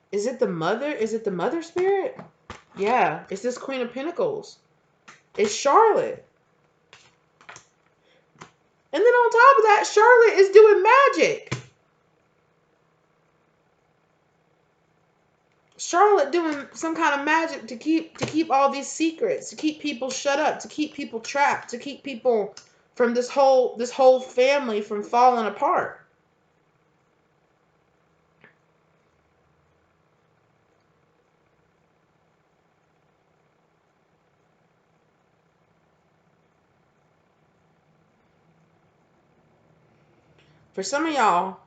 Speaker 1: Is it the mother? Is it the mother spirit? Yeah, it's this Queen of Pentacles. It's Charlotte. And then on top of that, Charlotte is doing magic. Charlotte doing some kind of magic to keep all these secrets, to keep people shut up, to keep people trapped, to keep people from this whole family from falling apart. For some of y'all,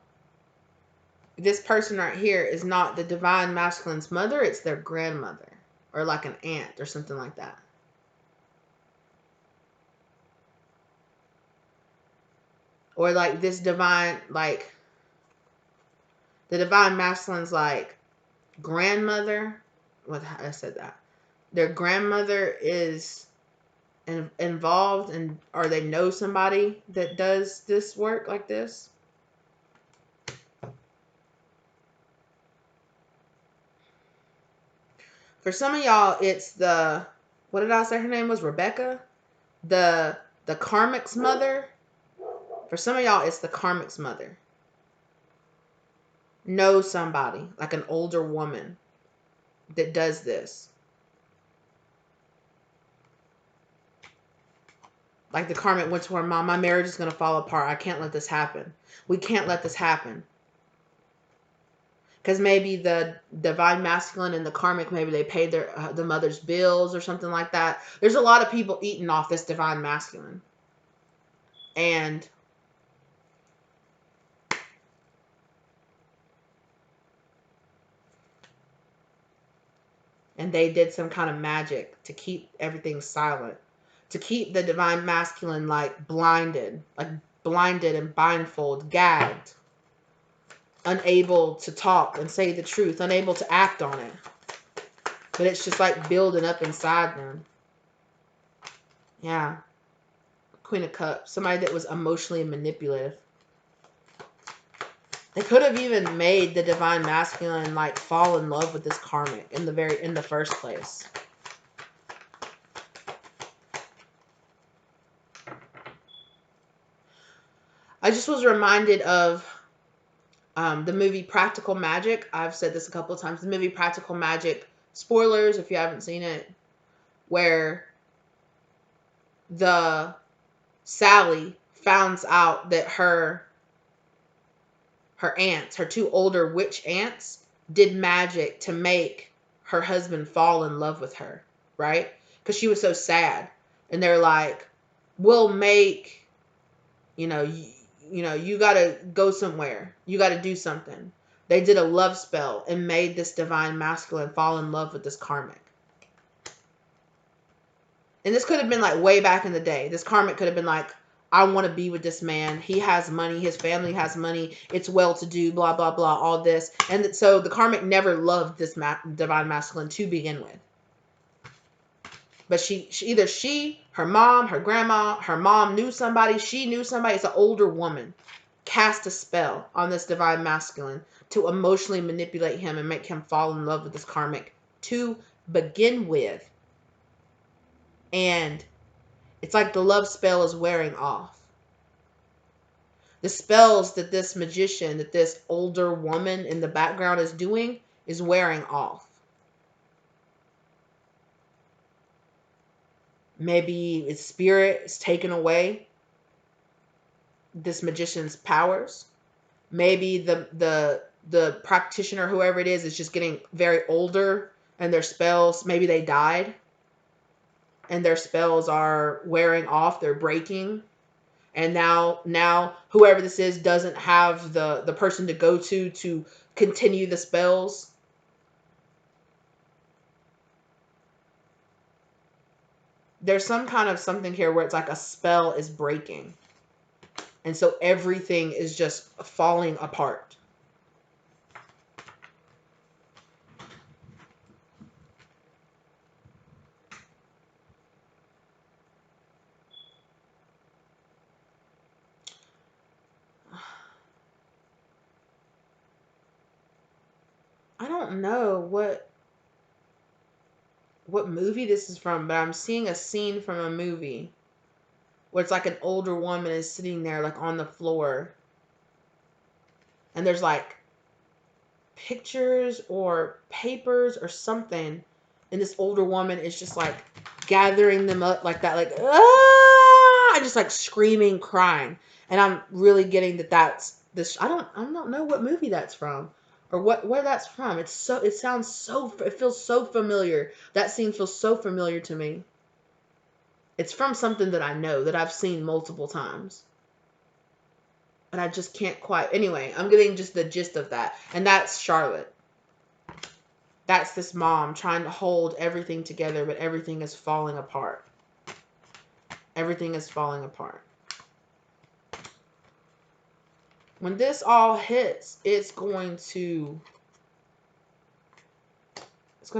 Speaker 1: this person right here is not the divine masculine's mother, it's their grandmother or like an aunt or something like that. Or like this divine, like the divine masculine's like grandmother. What I said that. Their grandmother is involved and or they know somebody that does this work like this. For some of y'all, it's the, what did I say her name was? Rebecca? The karmic's mother. For some of y'all, it's the karmic's mother. Know somebody, like an older woman that does this. Like the karmic went to her mom, my marriage is going to fall apart. I can't let this happen. We can't let this happen. Because maybe the divine masculine and the karmic, maybe they paid the mother's bills or something like that. There's a lot of people eating off this divine masculine. And they did some kind of magic to keep everything silent. To keep the divine masculine like blinded and blindfolded, gagged. Unable to talk and say the truth, unable to act on it. But it's just like building up inside them. Yeah. Queen of Cups. Somebody that was emotionally manipulative. They could have even made the divine masculine like fall in love with this karmic in the first place. I just was reminded of the movie Practical Magic. I've said this a couple of times. The movie Practical Magic, spoilers if you haven't seen it, where the Sally finds out that her aunts, her two older witch aunts, did magic to make her husband fall in love with her, right? Because she was so sad. And they're like, we'll make, you got to go somewhere. You got to do something. They did a love spell and made this divine masculine fall in love with this karmic. And this could have been like way back in the day. This karmic could have been like, I want to be with this man. He has money. His family has money. It's well-to-do, blah, blah, blah, all this. And so the karmic never loved this divine masculine to begin with. But either her mom, her grandma, her mom knew somebody. She knew somebody. It's an older woman. Cast a spell on this divine masculine to emotionally manipulate him and make him fall in love with this karmic to begin with. And it's like the love spell is wearing off. The spells that this magician, that this older woman in the background is doing is wearing off. Maybe its spirit is taken away, this magician's powers. Maybe the practitioner, whoever it is just getting very older, and their spells, maybe they died and their spells are wearing off, they're breaking. And now whoever this is doesn't have the person to go to continue the spells. There's some kind of something here where it's like a spell is breaking. And so everything is just falling apart. I don't know what movie this is from, but I'm seeing a scene from a movie where it's like an older woman is sitting there like on the floor. And there's like pictures or papers or something. And this older woman is just like gathering them up like that, like, ah, just like screaming, crying. And I'm really getting that's this. I don't know what movie that's from or where that's from. It feels so familiar. That scene feels so familiar to me. It's from something that I know, that I've seen multiple times. But I just can't quite. Anyway, I'm getting just the gist of that. And that's Charlotte. That's this mom trying to hold everything together, but everything is falling apart. Everything is falling apart. When this all hits, it's going to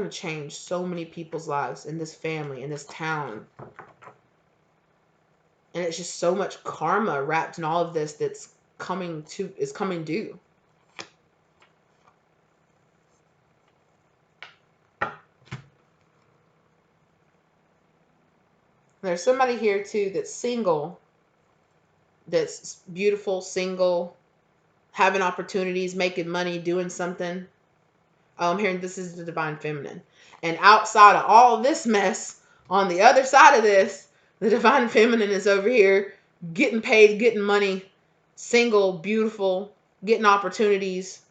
Speaker 1: change so many people's lives in this family, in this town. And it's just so much karma wrapped in all of this that's coming due. There's somebody here too that's single, that's beautiful, single, having opportunities, making money, doing something. Oh, I'm hearing this is the divine feminine. And outside of all this mess, on the other side of this, the divine feminine is over here getting paid, getting money, single, beautiful, getting opportunities.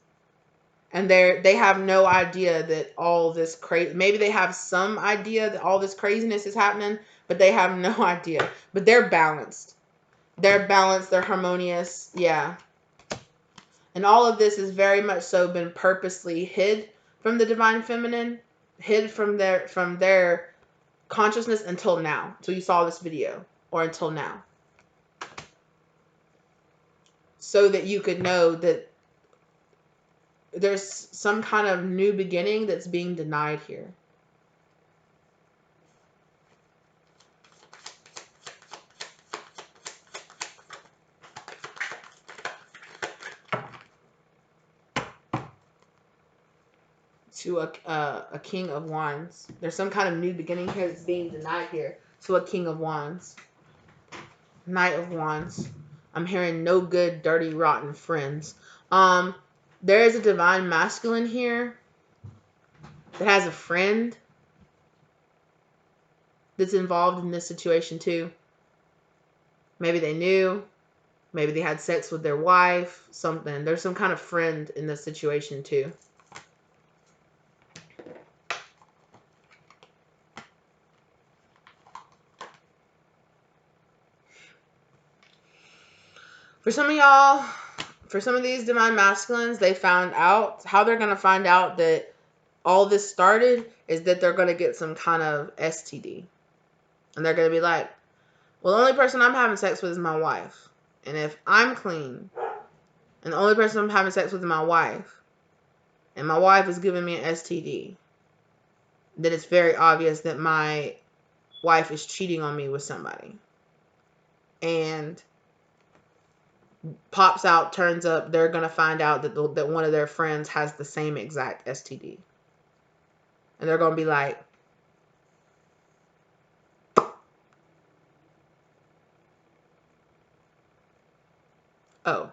Speaker 1: And they have no idea that all this crazy, maybe they have some idea that all this craziness is happening, but they have no idea. But they're balanced. They're balanced, they're harmonious. Yeah. And all of this has very much so been purposely hid from the divine feminine, hid from their consciousness until now. Until you saw this video, or until now. So that you could know that there's some kind of new beginning that's being denied here. To a king of wands. There's some kind of new beginning here that's being denied here. To a king of wands. Knight of wands. I'm hearing no good, dirty, rotten friends. There is a divine masculine here that has a friend that's involved in this situation too. Maybe they knew. Maybe they had sex with their wife. Something. There's some kind of friend in this situation too. For some of y'all, for some of these divine masculines, they found out how they're going to find out that all this started is that they're going to get some kind of STD. And they're going to be like, well, the only person I'm having sex with is my wife. And if I'm clean, and the only person I'm having sex with is my wife, and my wife is giving me an STD, then it's very obvious that my wife is cheating on me with somebody. And pops out, turns up, they're going to find out that one of their friends has the same exact STD. And they're going to be like, Oh.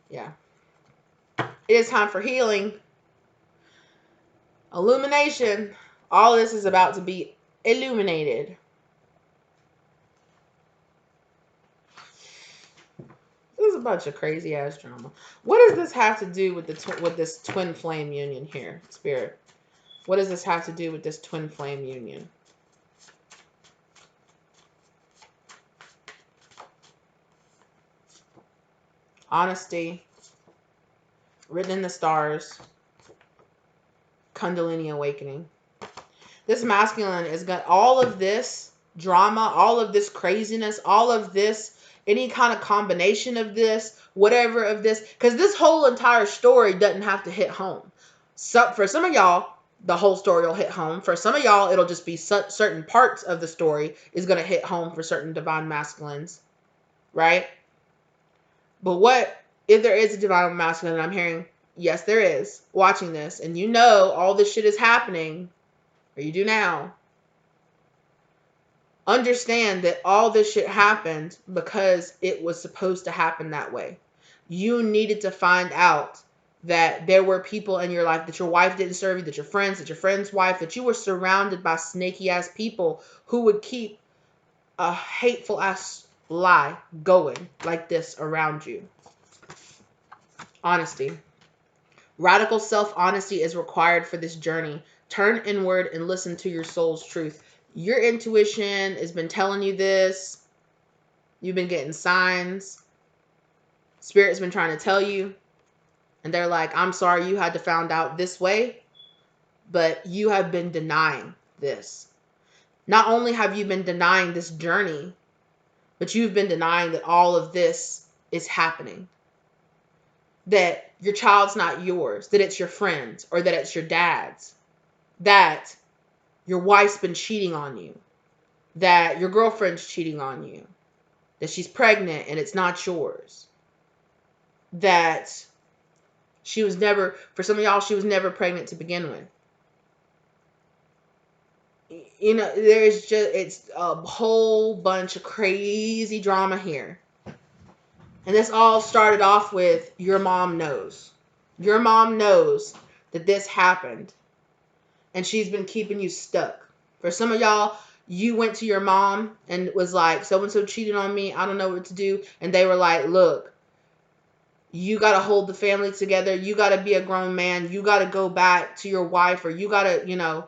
Speaker 1: Yeah. It is time for healing. Illumination. All this is about to be illuminated. This is a bunch of crazy ass drama. What does this have to do with with this twin flame union here, Spirit? What does this have to do with this twin flame union? Honesty, written in the stars, Kundalini awakening. This masculine is got all of this drama, all of this craziness, all of this, any kind of combination of this, whatever of this, because this whole entire story doesn't have to hit home. So for some of y'all, the whole story will hit home. For some of y'all, it'll just be certain parts of the story is going to hit home for certain divine masculines, right? But what if there is a divine masculine? And I'm hearing, yes, there is, watching this, and you know all this shit is happening, or you do now. Understand that all this shit happened because it was supposed to happen that way. You needed to find out that there were people in your life, that your wife didn't serve you, that your friend's wife, that you were surrounded by snaky ass people who would keep a hateful ass lie going like this around you. Honesty. Radical self-honesty is required for this journey. Turn inward and listen to your soul's truth. Your intuition has been telling you this. You've been getting signs. Spirit's been trying to tell you. And they're like, I'm sorry you had to find out this way, but you have been denying this. Not only have you been denying this journey, but you've been denying that all of this is happening. That your child's not yours, that it's your friend's, or that it's your dad's. That your wife's been cheating on you. That your girlfriend's cheating on you. That she's pregnant and it's not yours. That she was never, for some of y'all, she was never pregnant to begin with. You know, there's just, it's a whole bunch of crazy drama here. And this all started off with your mom knows. Your mom knows that this happened. And she's been keeping you stuck. For some of y'all, you went to your mom and was like, so-and-so cheated on me. I don't know what to do. And they were like, look, you got to hold the family together. You got to be a grown man. You got to go back to your wife, or you got to, you know,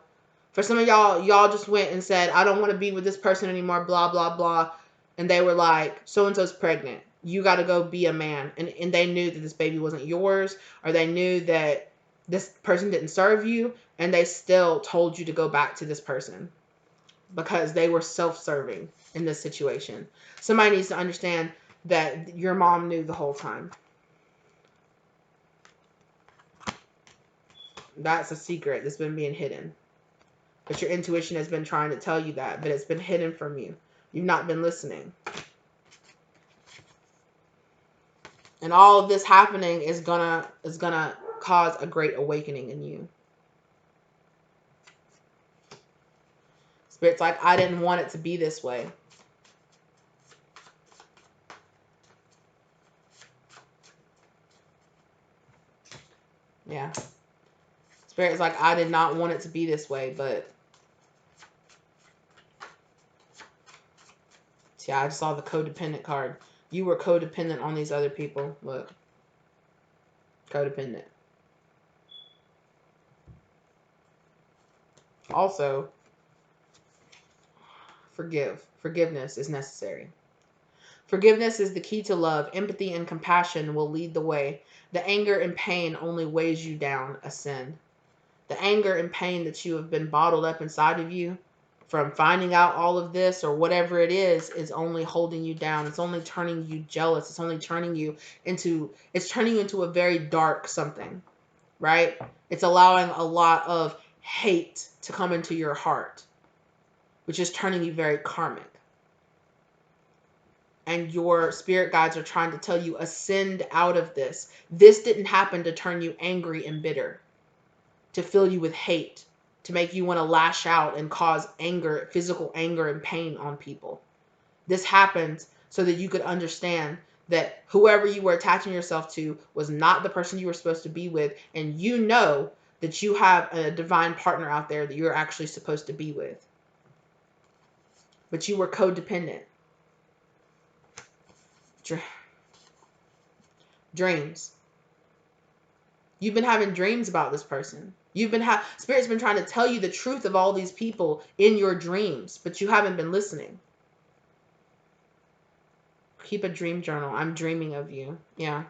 Speaker 1: for some of y'all just went and said, I don't want to be with this person anymore, blah, blah, blah. And they were like, so-and-so's pregnant. You got to go be a man. And they knew that this baby wasn't yours, or they knew that this person didn't serve you, and they still told you to go back to this person because they were self-serving in this situation. Somebody needs to understand that your mom knew the whole time. That's a secret that's been being hidden. But your intuition has been trying to tell you that, but it's been hidden from you. You've not been listening. And all of this happening is gonna cause a great awakening in you. Spirit's like, I didn't want it to be this way. Yeah. Spirit's like, I did not want it to be this way, but yeah, I just saw the codependent card. You were codependent on these other people. Look. Codependent. Also, forgive. Forgiveness is necessary. Forgiveness is the key to love. Empathy and compassion will lead the way. The anger and pain only weighs you down. Ascend. The anger and pain that you have been bottled up inside of you from finding out all of this or whatever it is only holding you down. It's only turning you jealous. It's only turning you into a very dark something, right? It's allowing a lot of hate to come into your heart, which is turning you very karmic. And your spirit guides are trying to tell you, ascend out of this. This didn't happen to turn you angry and bitter, to fill you with hate, to make you want to lash out and cause anger, physical anger and pain on people. This happened so that you could understand that whoever you were attaching yourself to was not the person you were supposed to be with. And you know that you have a divine partner out there that you're actually supposed to be with. But you were codependent. Dreams. You've been having dreams about this person. Spirit's been trying to tell you the truth of all these people in your dreams, but you haven't been listening. Keep a dream journal. I'm dreaming of you. Yeah.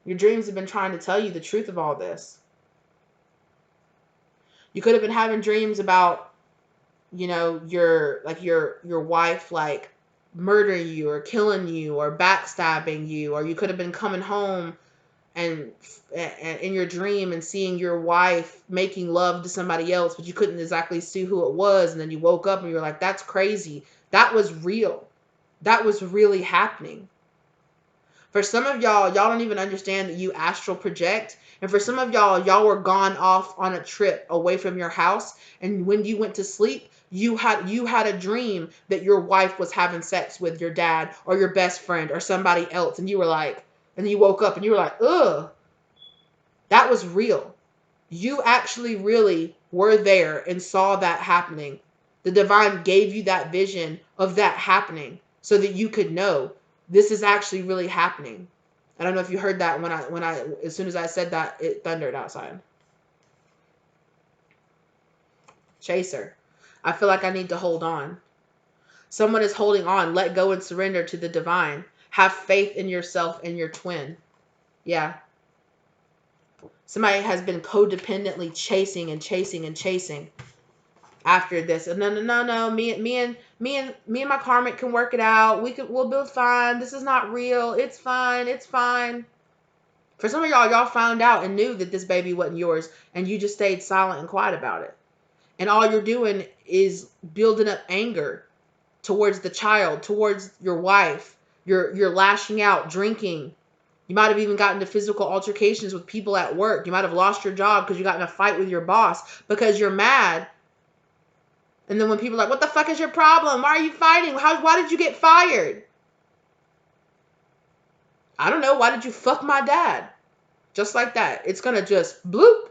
Speaker 1: Your dreams have been trying to tell you the truth of all this. You could have been having dreams about, you know, your wife like murdering you or killing you or backstabbing you, or you could have been coming home and in your dream and seeing your wife making love to somebody else, but you couldn't exactly see who it was, and then you woke up and you were like, that's crazy. That was real. That was really happening. For some of y'all don't even understand that you astral project. And for some of y'all were gone off on a trip away from your house, and when you went to sleep, you had a dream that your wife was having sex with your dad or your best friend or somebody else, and you were like, and then you woke up and you were like, ugh, that was real. You actually really were there and saw that happening. The divine gave you that vision of that happening so that you could know this is actually really happening. I don't know if you heard that when I as soon as I said that, it thundered outside. Chaser. I feel like I need to hold on. Someone is holding on. Let go and surrender to the divine. Have faith in yourself and your twin. Yeah. Somebody has been codependently chasing and chasing and chasing after this. No. Me and my karmic can work it out. We'll be fine. This is not real. It's fine. It's fine. For some of y'all found out and knew that this baby wasn't yours, and you just stayed silent and quiet about it. And all you're doing is building up anger towards the child, towards your wife. You're lashing out, drinking. You might have even gotten into physical altercations with people at work. You might have lost your job because you got in a fight with your boss because you're mad. And then when people are like, what the fuck is your problem? Why are you fighting? Why did you get fired? I don't know. Why did you fuck my dad? Just like that. It's going to just bloop.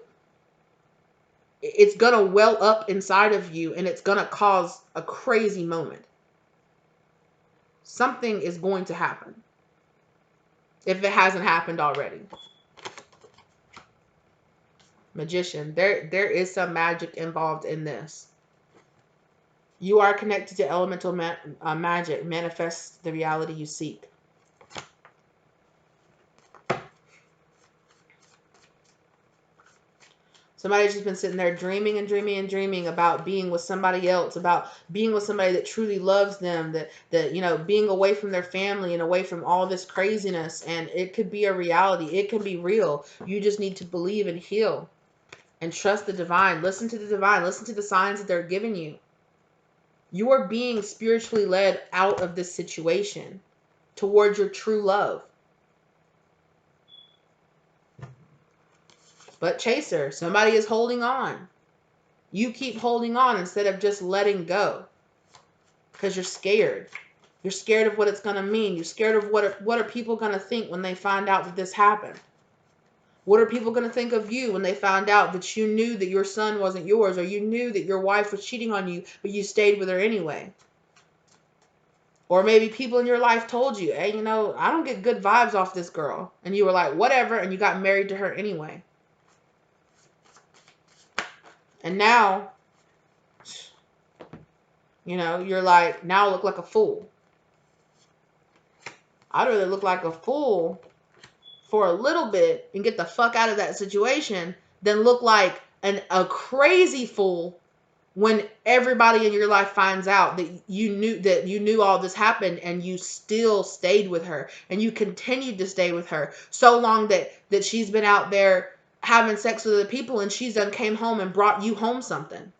Speaker 1: It's going to well up inside of you, and it's going to cause a crazy moment. Something is going to happen. If it hasn't happened already. Magician. There is some magic involved in this. You are connected to elemental magic. Manifest the reality you seek. Somebody's just been sitting there dreaming and dreaming and dreaming about being with somebody else, about being with somebody that truly loves them, that you know, being away from their family and away from all this craziness. And it could be a reality. It can be real. You just need to believe and heal and trust the divine. Listen to the divine. Listen to the signs that they're giving you. You are being spiritually led out of this situation towards your true love. But chaser, somebody is holding on. You keep holding on instead of just letting go. Because you're scared. You're scared of what it's going to mean. You're scared of what are people going to think when they find out that this happened. What are people going to think of you when they found out that you knew that your son wasn't yours, or you knew that your wife was cheating on you, but you stayed with her anyway? Or maybe people in your life told you, hey, you know, I don't get good vibes off this girl. And you were like, whatever, and you got married to her anyway. And now, you know, you're like, now I look like a fool. I'd rather look like a fool for a little bit and get the fuck out of that situation than look like a crazy fool when everybody in your life finds out that you knew all this happened, and you still stayed with her, and you continued to stay with her so long that she's been out there having sex with other people, and she's done came home and brought you home something.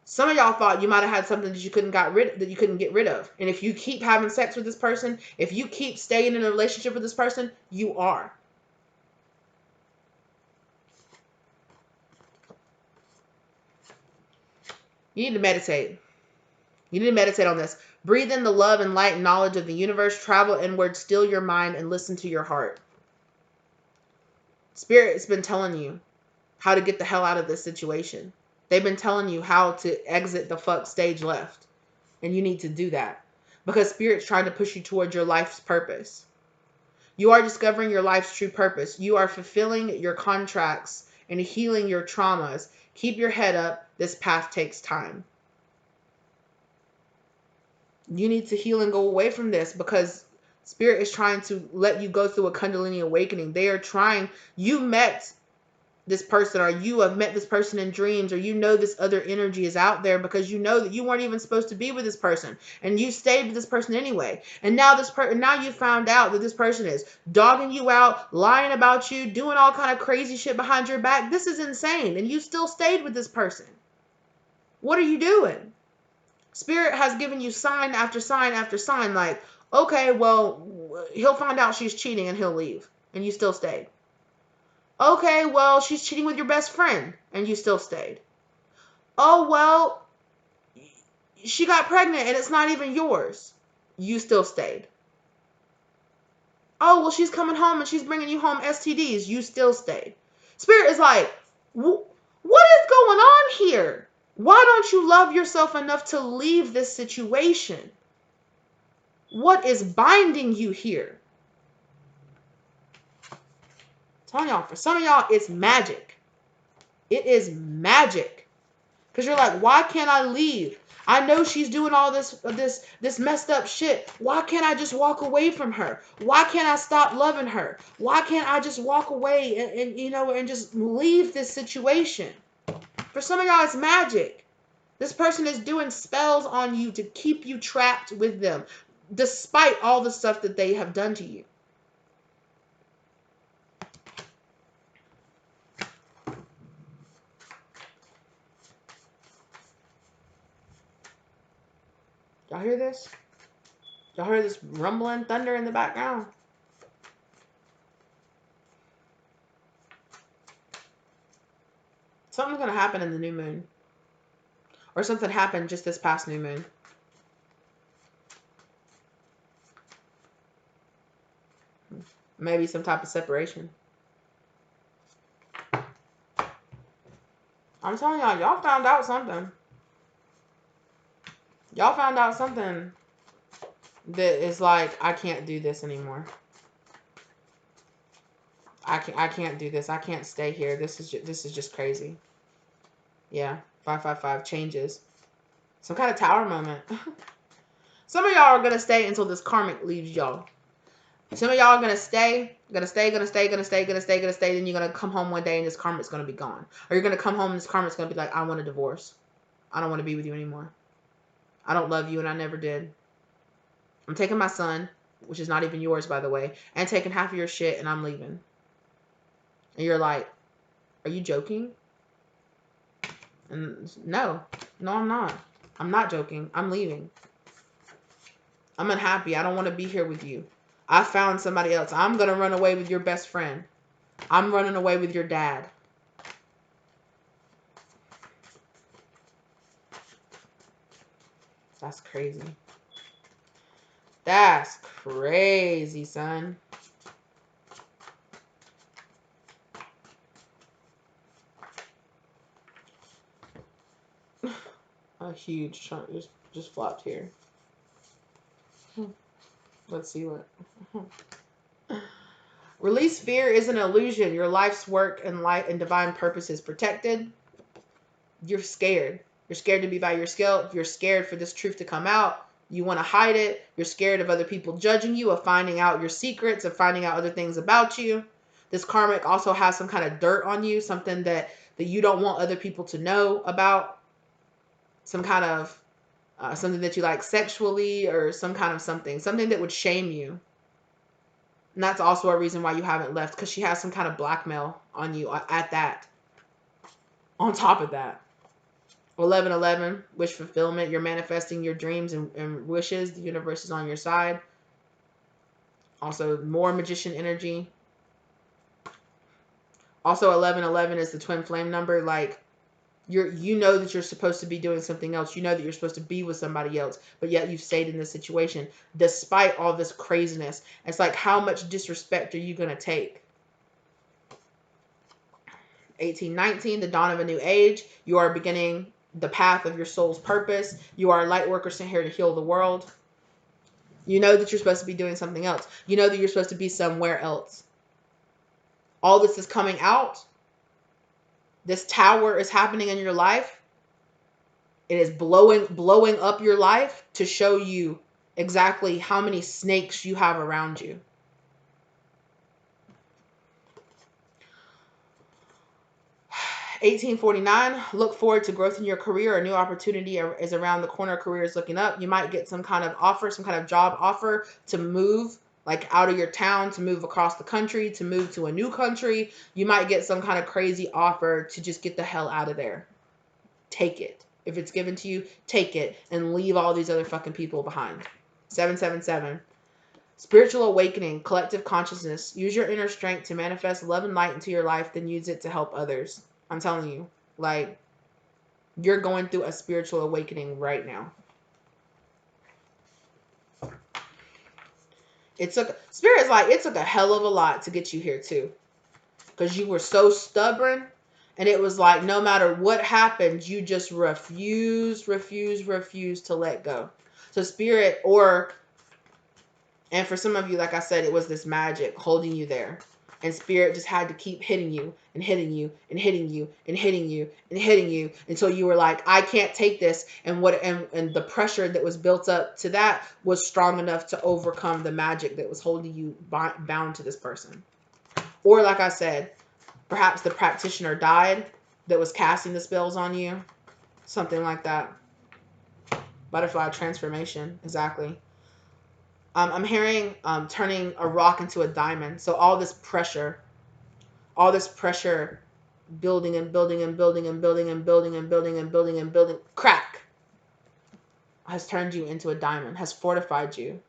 Speaker 1: Some of y'all thought you might have had something that you couldn't get rid of. And if you keep having sex with this person, if you keep staying in a relationship with this person, you are. You need to meditate. You need to meditate on this. Breathe in the love and light and knowledge of the universe. Travel inward, still your mind, and listen to your heart. Spirit has been telling you how to get the hell out of this situation. They've been telling you how to exit the fuck stage left. And you need to do that. Because Spirit's trying to push you towards your life's purpose. You are discovering your life's true purpose. You are fulfilling your contracts and healing your traumas. Keep your head up. This path takes time. You need to heal and go away from this because Spirit is trying to let you go through a Kundalini awakening. They are trying. You met this person, or you have met this person in dreams, or you know this other energy is out there because you know that you weren't even supposed to be with this person and you stayed with this person anyway. And now now you found out that this person is dogging you out, lying about you, doing all kind of crazy shit behind your back. This is insane. And you still stayed with this person. What are you doing? Spirit has given you sign after sign after sign, like, okay, well, he'll find out she's cheating and he'll leave. And you still stayed. Okay, well, she's cheating with your best friend and you still stayed. Oh, well, she got pregnant and it's not even yours. You still stayed. Oh, well, she's coming home and she's bringing you home STDs. You still stayed. Spirit is like, what is going on here? Why don't you love yourself enough to leave this situation? What is binding you here? I'm telling y'all, for some of y'all, it's magic. It is magic. Because you're like, why can't I leave? I know she's doing all this messed up shit. Why can't I just walk away from her? Why can't I stop loving her? Why can't I just walk away and just leave this situation? For some of y'all, it's magic. This person is doing spells on you to keep you trapped with them, despite all the stuff that they have done to you. Y'all hear this? Y'all hear this rumbling thunder in the background? Something's going to happen in the new moon. Or something happened just this past new moon. Maybe some type of separation. I'm telling y'all, y'all found out something. Y'all found out something that is like, I can't do this anymore. I can't do this. I can't stay here. This is just crazy. Yeah, 555 changes. Some kind of tower moment. Some of y'all are gonna stay until this karmic leaves y'all. Some of y'all are gonna stay. Then you're gonna come home one day and this karmic's gonna be gone. Or you're gonna come home and this karmic's gonna be like, I want a divorce. I don't want to be with you anymore. I don't love you and I never did. I'm taking my son, which is not even yours, by the way, and taking half of your shit and I'm leaving. And you're like, are you joking? And no, I'm not. I'm not joking. I'm leaving. I'm unhappy. I don't want to be here with you. I found somebody else. I'm going to run away with your best friend. I'm running away with your dad. That's crazy. That's crazy, son. A huge chunk just flopped here. Let's see what. Release fear is an illusion. Your life's work and light and divine purpose is protected. You're scared. You're scared to be by yourself. You're scared for this truth to come out. You want to hide it. You're scared of other people judging you, of finding out your secrets, of finding out other things about you. This karmic also has some kind of dirt on you, something that you don't want other people to know about. Some kind of something that you like sexually, or some kind of something that would shame you. And that's also a reason why you haven't left, because she has some kind of blackmail on you at that. On top of that. 1111, wish fulfillment. You're manifesting your dreams and wishes. The universe is on your side. Also, more magician energy. Also, 1111 is the twin flame number. Like, You know that you're supposed to be doing something else. You know that you're supposed to be with somebody else, but yet you've stayed in this situation despite all this craziness. It's like, how much disrespect are you going to take? 1819, the dawn of a new age. You are beginning the path of your soul's purpose. You are a light worker sent here to heal the world. You know that you're supposed to be doing something else. You know that you're supposed to be somewhere else. All this is coming out. This tower is happening in your life. It is blowing up your life to show you exactly how many snakes you have around you. $18.49, look forward to growth in your career. A new opportunity is around the corner. Career is looking up. You might get some kind of offer, some kind of job offer to move, like out of your town, to move across the country, to move to a new country. You might get some kind of crazy offer to just get the hell out of there. Take it. If it's given to you, take it and leave all these other fucking people behind. 777. Spiritual awakening, collective consciousness. Use your inner strength to manifest love and light into your life, then use it to help others. I'm telling you, like, you're going through a spiritual awakening right now. Spirit's like, it took a hell of a lot to get you here too. Because you were so stubborn. And it was like, no matter what happened, you just refused to let go. So Spirit, and for some of you, like I said, it was this magic holding you there. And Spirit just had to keep hitting you and hitting you and hitting you and hitting you and hitting you until you were like, I can't take this. And the pressure that was built up to that was strong enough to overcome the magic that was holding you bound to this person. Or like I said, perhaps the practitioner died that was casting the spells on you. Something like that. Butterfly transformation. Exactly. I'm hearing turning a rock into a diamond. So all this pressure building and building and building and building and building and building and building and building, crack, has turned you into a diamond, has fortified you.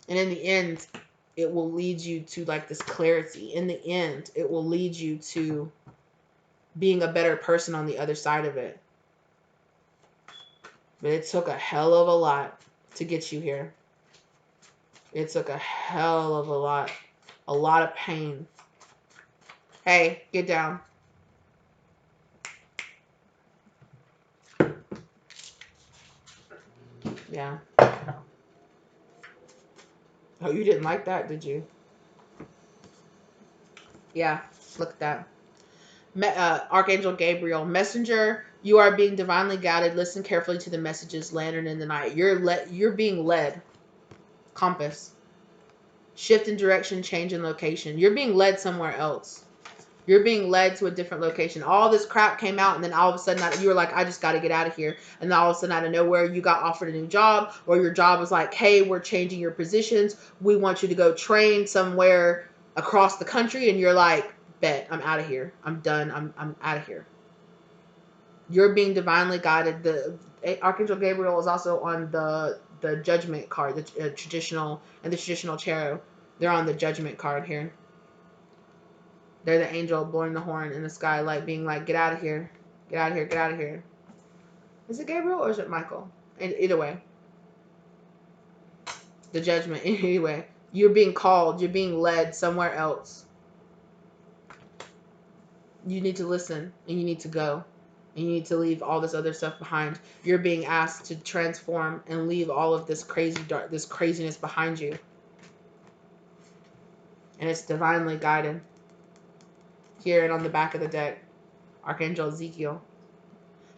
Speaker 1: And in the end, it will lead you to like this clarity. In the end, it will lead you to being a better person on the other side of it. But it took a hell of a lot to get you here. It took a hell of a lot of pain. Hey, get down. Yeah. Oh, you didn't like that, did you? Yeah, look at that. Archangel Gabriel, messenger, you are being divinely guided. Listen carefully to the messages. Lantern in the night. You're being led. Compass. Shift in direction, change in location. You're being led somewhere else. You're being led to a different location. All this crap came out, and then all of a sudden you were like, I just got to get out of here. And then all of a sudden, out of nowhere, you got offered a new job, or your job was like, hey, we're changing your positions. We want you to go train somewhere across the country. And you're like, bet, I'm out of here. I'm done. I'm out of here. You're being divinely guided. The Archangel Gabriel is also on the judgment card, the traditional tarot. They're on the judgment card here. They're the angel blowing the horn in the sky, like being like, get out of here. Get out of here. Get out of here. Is it Gabriel or is it Michael? And either way. The judgment. Anyway. You're being called. You're being led somewhere else. You need to listen. And you need to go. And you need to leave all this other stuff behind. You're being asked to transform and leave all of this this craziness behind you. And it's divinely guided. Here and on the back of the deck. Archangel Ezekiel.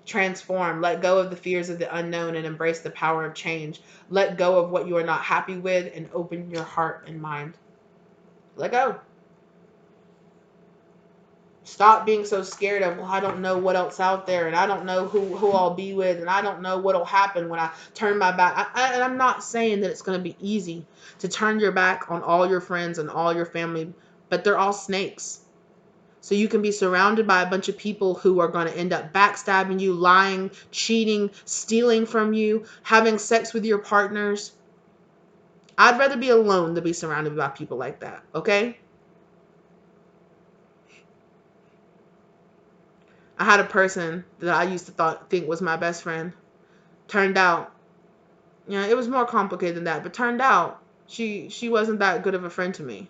Speaker 1: Transform. Let go of the fears of the unknown and embrace the power of change. Let go of what you are not happy with and open your heart and mind. Let go. Stop being so scared of, well, I don't know what else out there, and I don't know who I'll be with, and I don't know what'll happen when I turn my back. And I'm not saying that it's going to be easy to turn your back on all your friends and all your family, but they're all snakes. So you can be surrounded by a bunch of people who are going to end up backstabbing you, lying, cheating, stealing from you, having sex with your partners. I'd rather be alone than be surrounded by people like that, okay? I had a person that I used to think was my best friend. Turned out, it was more complicated than that, but turned out she wasn't that good of a friend to me.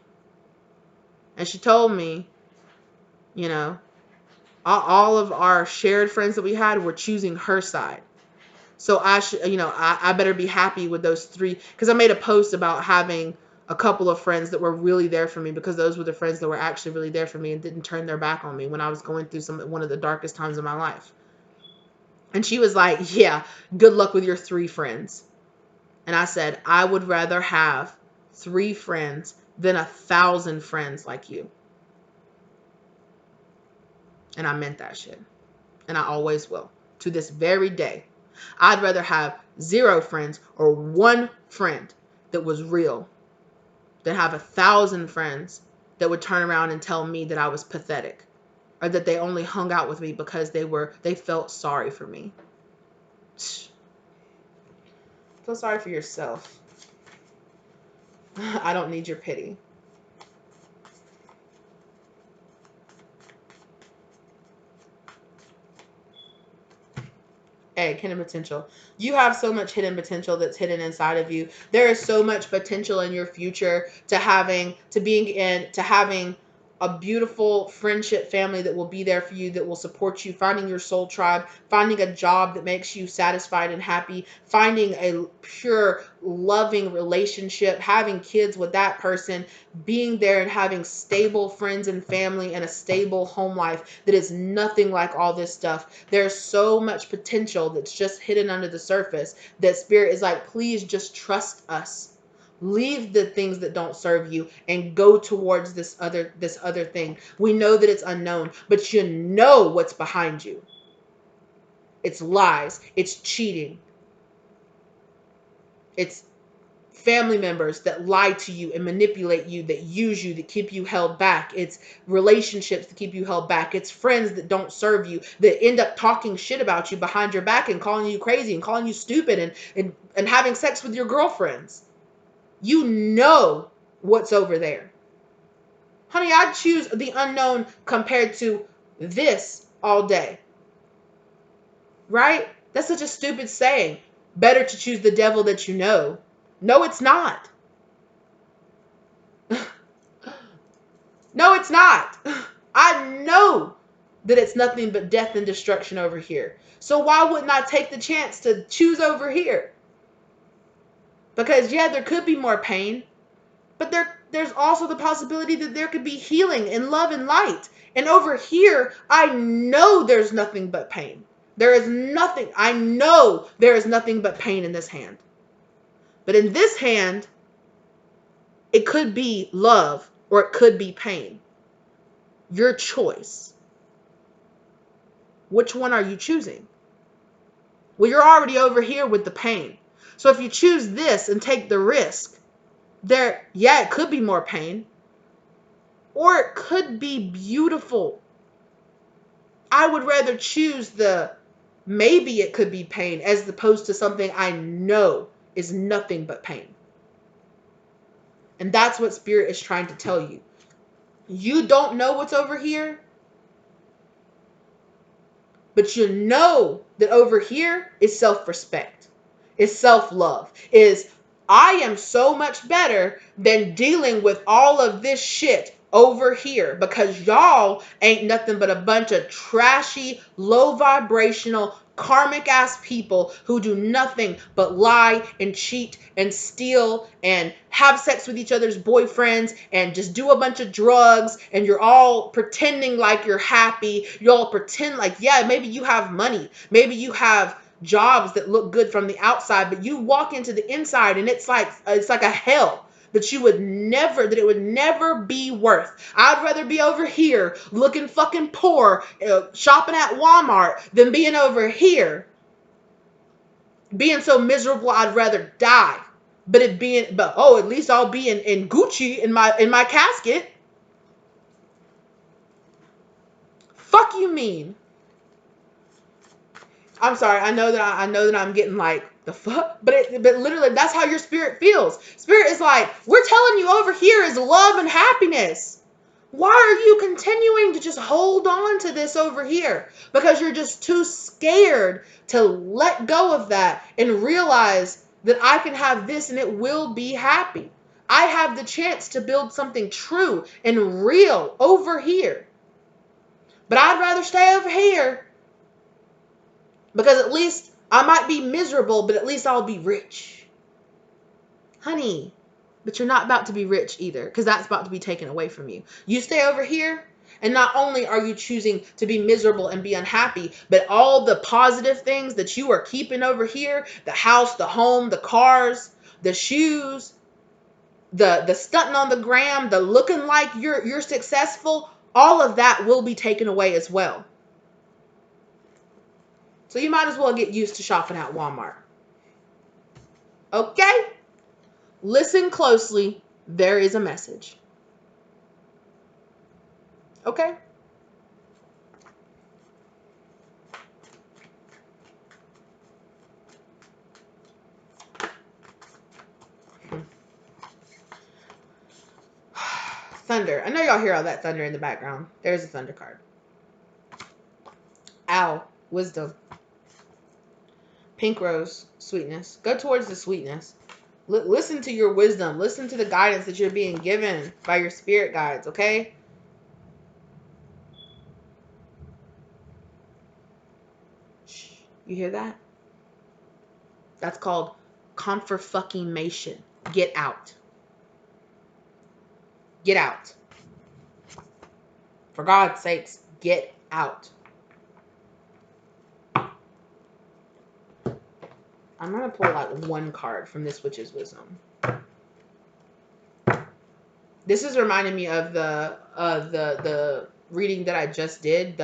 Speaker 1: And she told me, you know, all of our shared friends that we had were choosing her side. So I should, I better be happy with those three. Because I made a post about having a couple of friends that were really there for me, because those were the friends that were actually really there for me and didn't turn their back on me when I was going through one of the darkest times of my life. And she was like, yeah, good luck with your three friends. And I said, I would rather have 3 friends than 1,000 friends like you. And I meant that shit. And I always will. To this very day. I'd rather have 0 friends or 1 friend that was real than have 1,000 friends that would turn around and tell me that I was pathetic, or that they only hung out with me because they felt sorry for me. Feel sorry for yourself. I don't need your pity. Egg, hidden potential. You have so much hidden potential that's hidden inside of you. There is so much potential in your future to having a beautiful friendship family that will be there for you, that will support you, finding your soul tribe, finding a job that makes you satisfied and happy, finding a pure, loving relationship, having kids with that person, being there and having stable friends and family and a stable home life that is nothing like all this stuff. There's so much potential that's just hidden under the surface that Spirit is like, please just trust us. Leave the things that don't serve you and go towards this other thing. We know that it's unknown, but you know what's behind you. It's lies. It's cheating. It's family members that lie to you and manipulate you, that use you, that keep you held back. It's relationships that keep you held back. It's friends that don't serve you, that end up talking shit about you behind your back and calling you crazy and calling you stupid and having sex with your girlfriends. You know what's over there. Honey, I'd choose the unknown compared to this all day. Right? That's such a stupid saying. Better to choose the devil that you know. No, it's not. No, it's not. I know that it's nothing but death and destruction over here. So why wouldn't I take the chance to choose over here? Because yeah, there could be more pain, but there's also the possibility that there could be healing and love and light. And over here, I know there's nothing but pain. There is nothing. I know there is nothing but pain in this hand. But in this hand, it could be love or it could be pain. Your choice. Which one are you choosing? Well, you're already over here with the pain. So if you choose this and take the risk, it could be more pain. Or it could be beautiful. I would rather choose maybe it could be pain as opposed to something I know is nothing but pain. And that's what Spirit is trying to tell you. You don't know what's over here, but you know that over here is self-respect, is self-love, is I am so much better than dealing with all of this shit over here, because y'all ain't nothing but a bunch of trashy, low vibrational, karmic ass people who do nothing but lie and cheat and steal and have sex with each other's boyfriends and just do a bunch of drugs, and you're all pretending like you're happy. You all pretend like, yeah, maybe you have money, maybe you have jobs that look good from the outside, but you walk into the inside and it's like a hell that it would never be worth. I'd rather be over here looking fucking poor, shopping at Walmart, than being over here being so miserable I'd rather die. But at least I'll be in Gucci in my casket. Fuck you mean? I'm sorry. I know that I'm getting like the fuck, but literally that's how your spirit feels. Spirit is like, we're telling you over here is love and happiness. Why are you continuing to just hold on to this over here? Because you're just too scared to let go of that and realize that I can have this and it will be happy. I have the chance to build something true and real over here. But I'd rather stay over here because at least I might be miserable, but at least I'll be rich. Honey, but you're not about to be rich either, because that's about to be taken away from you. You stay over here, and not only are you choosing to be miserable and be unhappy, but all the positive things that you are keeping over here, the house, the home, the cars, the shoes, the stunting on the gram, the looking like you're successful, all of that will be taken away as well. So you might as well get used to shopping at Walmart. Okay? Listen closely. There is a message. Okay? Thunder. I know y'all hear all that thunder in the background. There's a thunder card. Owl. Wisdom. Pink rose. Sweetness. Go towards the sweetness. Listen to your wisdom. Listen to the guidance that you're being given by your spirit guides, okay? Shh. You hear that? That's called confirmation. Get out. Get out. For God's sakes, get out. I'm going to pull like one card from this witch's wisdom. This is reminding me of the reading that I just did.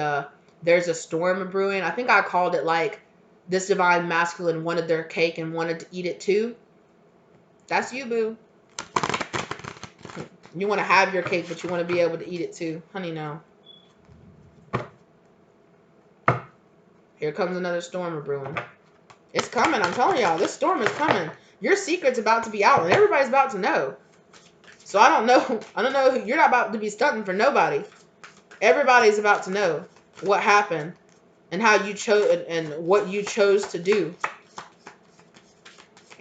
Speaker 1: There's a storm brewing. I think I called it like this divine masculine wanted their cake and wanted to eat it too. That's you, boo. You want to have your cake, but you want to be able to eat it too. Honey, no. Here comes another storm brewing. It's coming. I'm telling y'all, this storm is coming. Your secret's about to be out, and everybody's about to know. So I don't know. I don't know. You're not about to be stunting for nobody. Everybody's about to know what happened and how you chose and what you chose to do.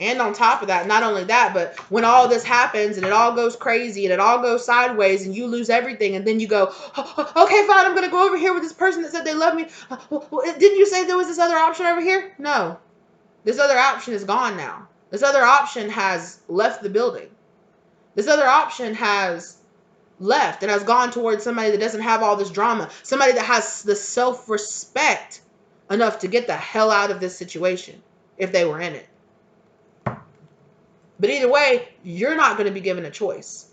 Speaker 1: And on top of that, not only that, but when all this happens and it all goes crazy and it all goes sideways and you lose everything and then you go, oh, okay, fine, I'm going to go over here with this person that said they love me. Didn't you say there was this other option over here? No. This other option is gone now. This other option has left the building. This other option has left and has gone towards somebody that doesn't have all this drama. Somebody that has the self-respect enough to get the hell out of this situation if they were in it. But either way, you're not going to be given a choice.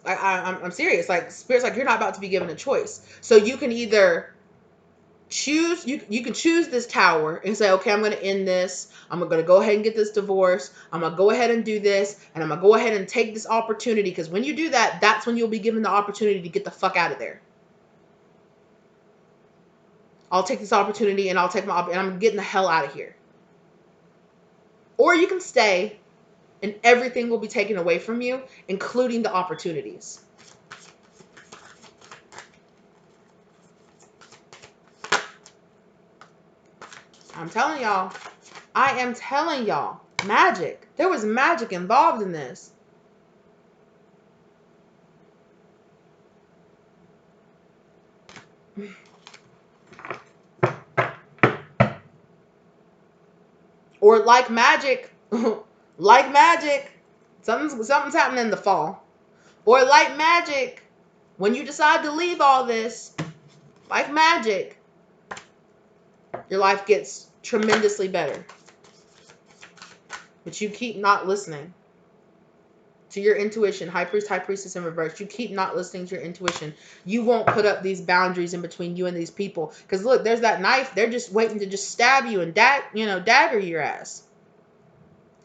Speaker 1: I'm serious. Like, Spirit's like, you're not about to be given a choice. So you can either choose, you can choose this tower and say, okay, I'm going to end this. I'm going to go ahead and get this divorce. I'm going to go ahead and do this. And I'm going to go ahead and take this opportunity. Because when you do that, that's when you'll be given the opportunity to get the fuck out of there. I'll take this opportunity and I'll take my, and I'm getting the hell out of here. Or you can stay and everything will be taken away from you, including the opportunities. I'm telling y'all. I am telling y'all. Magic. There was magic involved in this. Or like magic. Like magic. Something's happening in the fall. Or like magic. When you decide to leave all this. Like magic. Your life gets tremendously better. But you keep not listening to your intuition. High priest, high priestess in reverse. You keep not listening to your intuition. You won't put up these boundaries in between you and these people. Because look, there's that knife. They're just waiting to just stab you and dagger your ass.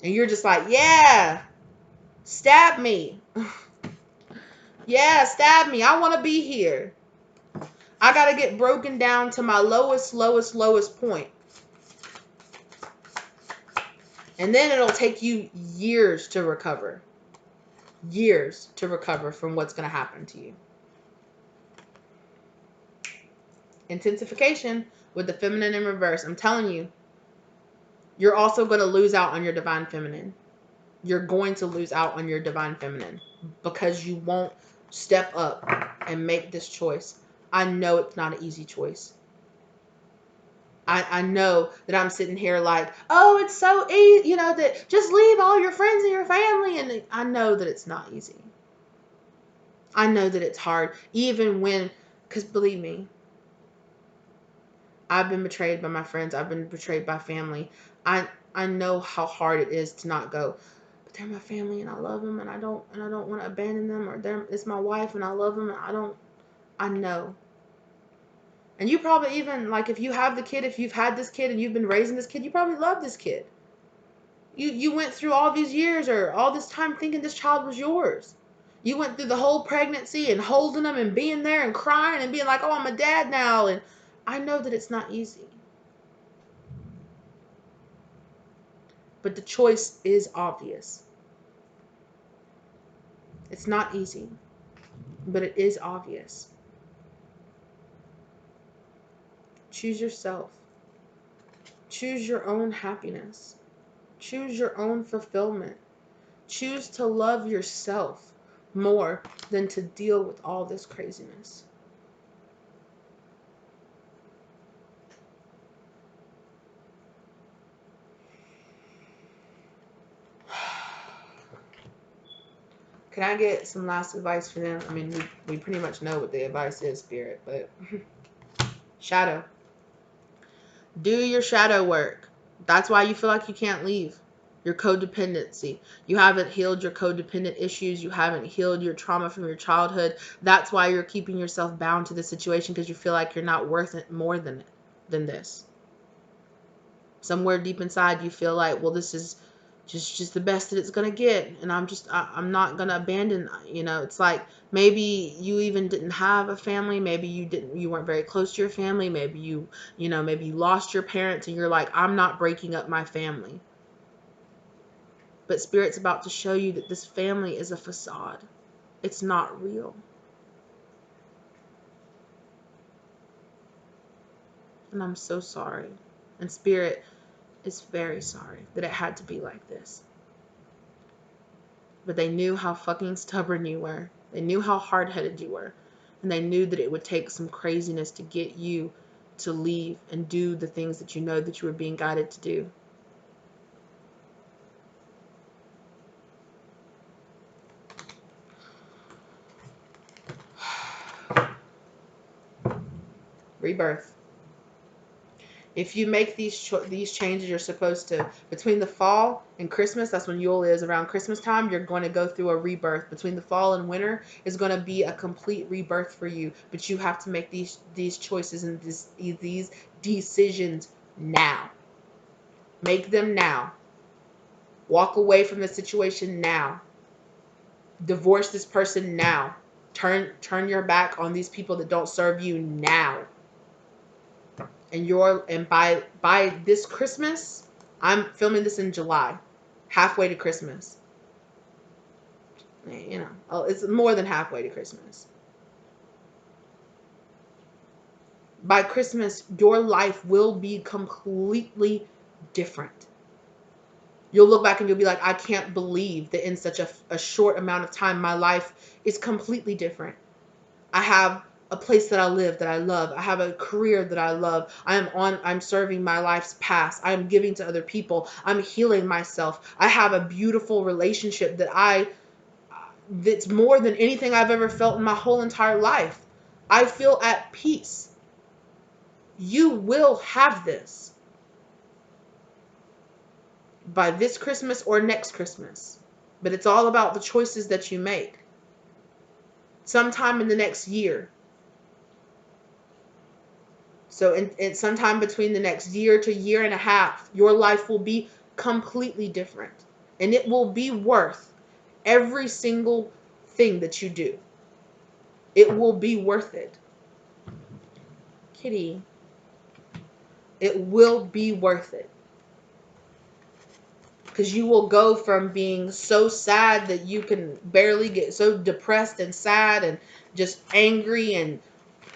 Speaker 1: And you're just like, yeah, stab me. Yeah, stab me. I want to be here. I got to get broken down to my lowest point. And then it'll take you years to recover. years to recover from what's going to happen to you. Intensification with the feminine in reverse. I'm telling you, you're also going to lose out on your divine feminine. You're going to lose out on your divine feminine because you won't step up and make this choice. I know it's not an easy choice. I know that I'm sitting here like, oh, it's so easy, you know, that just leave all your friends and your family. And I know that it's not easy. I know that it's hard, even when, because believe me, I've been betrayed by my friends. I've been betrayed by family. I know how hard it is to not go, but they're my family and I love them and I don't want to abandon them, or it's my wife and I love them and I know. And you probably even, like, if you have the kid, if you've had this kid and you've been raising this kid, you probably love this kid. You went through all these years or all this time thinking this child was yours. You went through the whole pregnancy and holding them and being there and crying and being like, oh, I'm a dad now. And I know that it's not easy. But the choice is obvious. It's not easy, but it is obvious. Choose yourself. Choose your own happiness. Choose your own fulfillment. Choose to love yourself more than to deal with all this craziness. Can I get some last advice for them? I mean, we pretty much know what the advice is, Spirit, but shadow. Do your shadow work. That's why you feel like you can't leave. Your codependency. You haven't healed your codependent issues. You haven't healed your trauma from your childhood. That's why you're keeping yourself bound to the situation, because you feel like you're not worth it more than this. Somewhere deep inside you feel like, well, this is just the best that it's gonna get, and I'm not gonna abandon. You know, it's like maybe you even didn't have a family, maybe you weren't very close to your family, maybe you lost your parents and you're like, I'm not breaking up my family. But Spirit's about to show you that this family is a facade. It's not real. And I'm so sorry. And Spirit is very sorry that it had to be like this. But they knew how fucking stubborn you were. They knew how hard-headed you were. And they knew that it would take some craziness to get you to leave and do the things that you know that you were being guided to do. Rebirth. If you make these changes, you're supposed to, between the fall and Christmas, that's when Yule is, around Christmas time, you're going to go through a rebirth. Between the fall and winter is going to be a complete rebirth for you. But you have to make these choices and these decisions now. Make them now. Walk away from the situation now. Divorce this person now. Turn your back on these people that don't serve you now. And by this Christmas, I'm filming this in July, halfway to Christmas. You know, it's more than halfway to Christmas. By Christmas, your life will be completely different. You'll look back and you'll be like, I can't believe that in such a short amount of time, my life is completely different. I have a place that I live that I love. I have a career that I love. I'm serving my life's past. I'm giving to other people. I'm healing myself. I have a beautiful relationship that's more than anything I've ever felt in my whole entire life. I feel at peace. You will have this by this Christmas or next Christmas. But it's all about the choices that you make. Sometime in the next year. So in sometime between the next year to year and a half, your life will be completely different. And it will be worth every single thing that you do. It will be worth it. Kitty, it will be worth it. Because you will go from being so sad that you can barely get, so depressed and sad and just angry and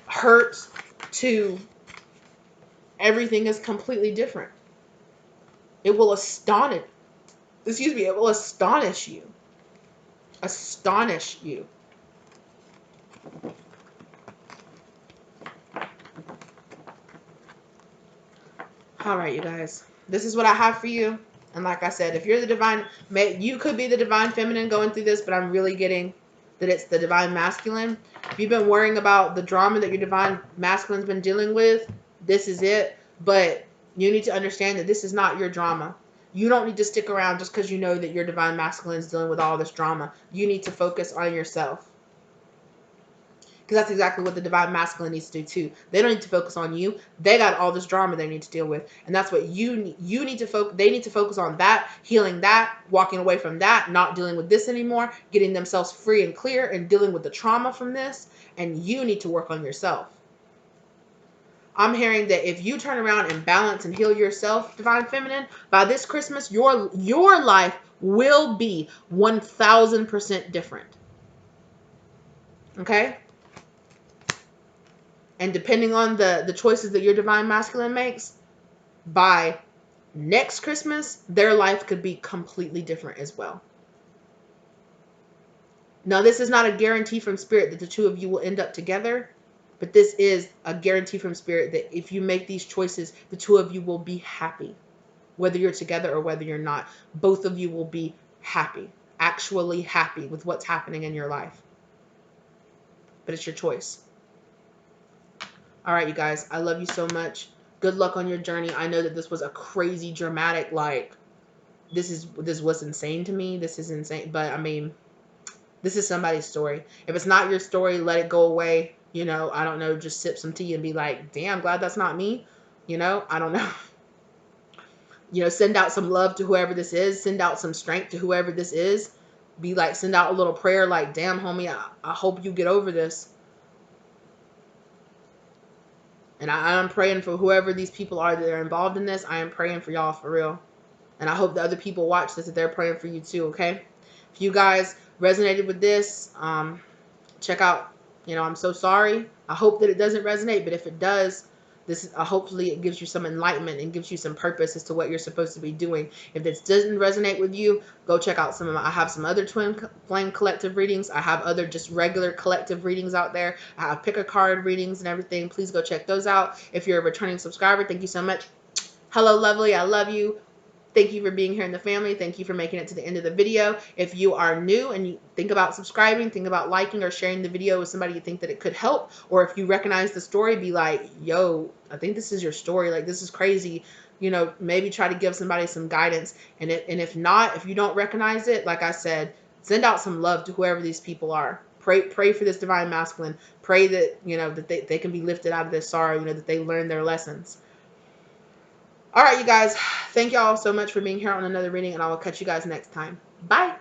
Speaker 1: hurt, to everything is completely different. It will astonish, it will astonish you. Astonish you. All right, you guys. This is what I have for you. And like I said, if you're the divine, you could be the divine feminine going through this, but I'm really getting that it's the divine masculine. If you've been worrying about the drama that your divine masculine's been dealing with, this is it. But you need to understand that this is not your drama. You don't need to stick around just because you know that your divine masculine is dealing with all this drama. You need to focus on yourself. Because that's exactly what the divine masculine needs to do too. They don't need to focus on you. They got all this drama they need to deal with. And that's what you need to focus. They need to focus on that, healing that, walking away from that, not dealing with this anymore, getting themselves free and clear and dealing with the trauma from this. And you need to work on yourself. I'm hearing that if you turn around and balance and heal yourself, divine feminine, by this Christmas, your life will be 1000% different. Okay? And depending on the choices that your divine masculine makes, by next Christmas, their life could be completely different as well. Now, this is not a guarantee from spirit that the two of you will end up together, but this is a guarantee from spirit that if you make these choices, the two of you will be happy. Whether you're together or whether you're not, both of you will be happy, actually happy with what's happening in your life. But it's your choice. All right, you guys, I love you so much. Good luck on your journey. I know that this was a crazy, dramatic, like, this was insane to me. This is insane. But, I mean, this is somebody's story. If it's not your story, let it go away. You know, I don't know, just sip some tea and be like, damn, glad that's not me. You know, I don't know. You know, send out some love to whoever this is. Send out some strength to whoever this is. Be like, send out a little prayer like, damn, homie, I hope you get over this. And I am praying for whoever these people are that are involved in this. I am praying for y'all for real. And I hope the other people watch this, that they're praying for you too, okay? If you guys resonated with this, check out, you know, I'm so sorry. I hope that it doesn't resonate, but if it does, this hopefully it gives you some enlightenment and gives you some purpose as to what you're supposed to be doing. If this doesn't resonate with you, go check out I have some other twin flame collective readings. I have other just regular collective readings out there. I have pick a card readings and everything. Please go check those out. If you're a returning subscriber, thank you so much. Hello, lovely. I love you. Thank you for being here in the family. Thank you for making it to the end of the video. If you are new and you think about subscribing, think about liking or sharing the video with somebody you think that it could help, or if you recognize the story, be like, yo, I think this is your story. Like, this is crazy. You know, maybe try to give somebody some guidance. And if not, if you don't recognize it, like I said, send out some love to whoever these people are. Pray for this divine masculine. Pray that, you know, that they can be lifted out of this sorrow, you know, that they learn their lessons. All right, you guys, thank y'all so much for being here on another reading, and I will catch you guys next time. Bye.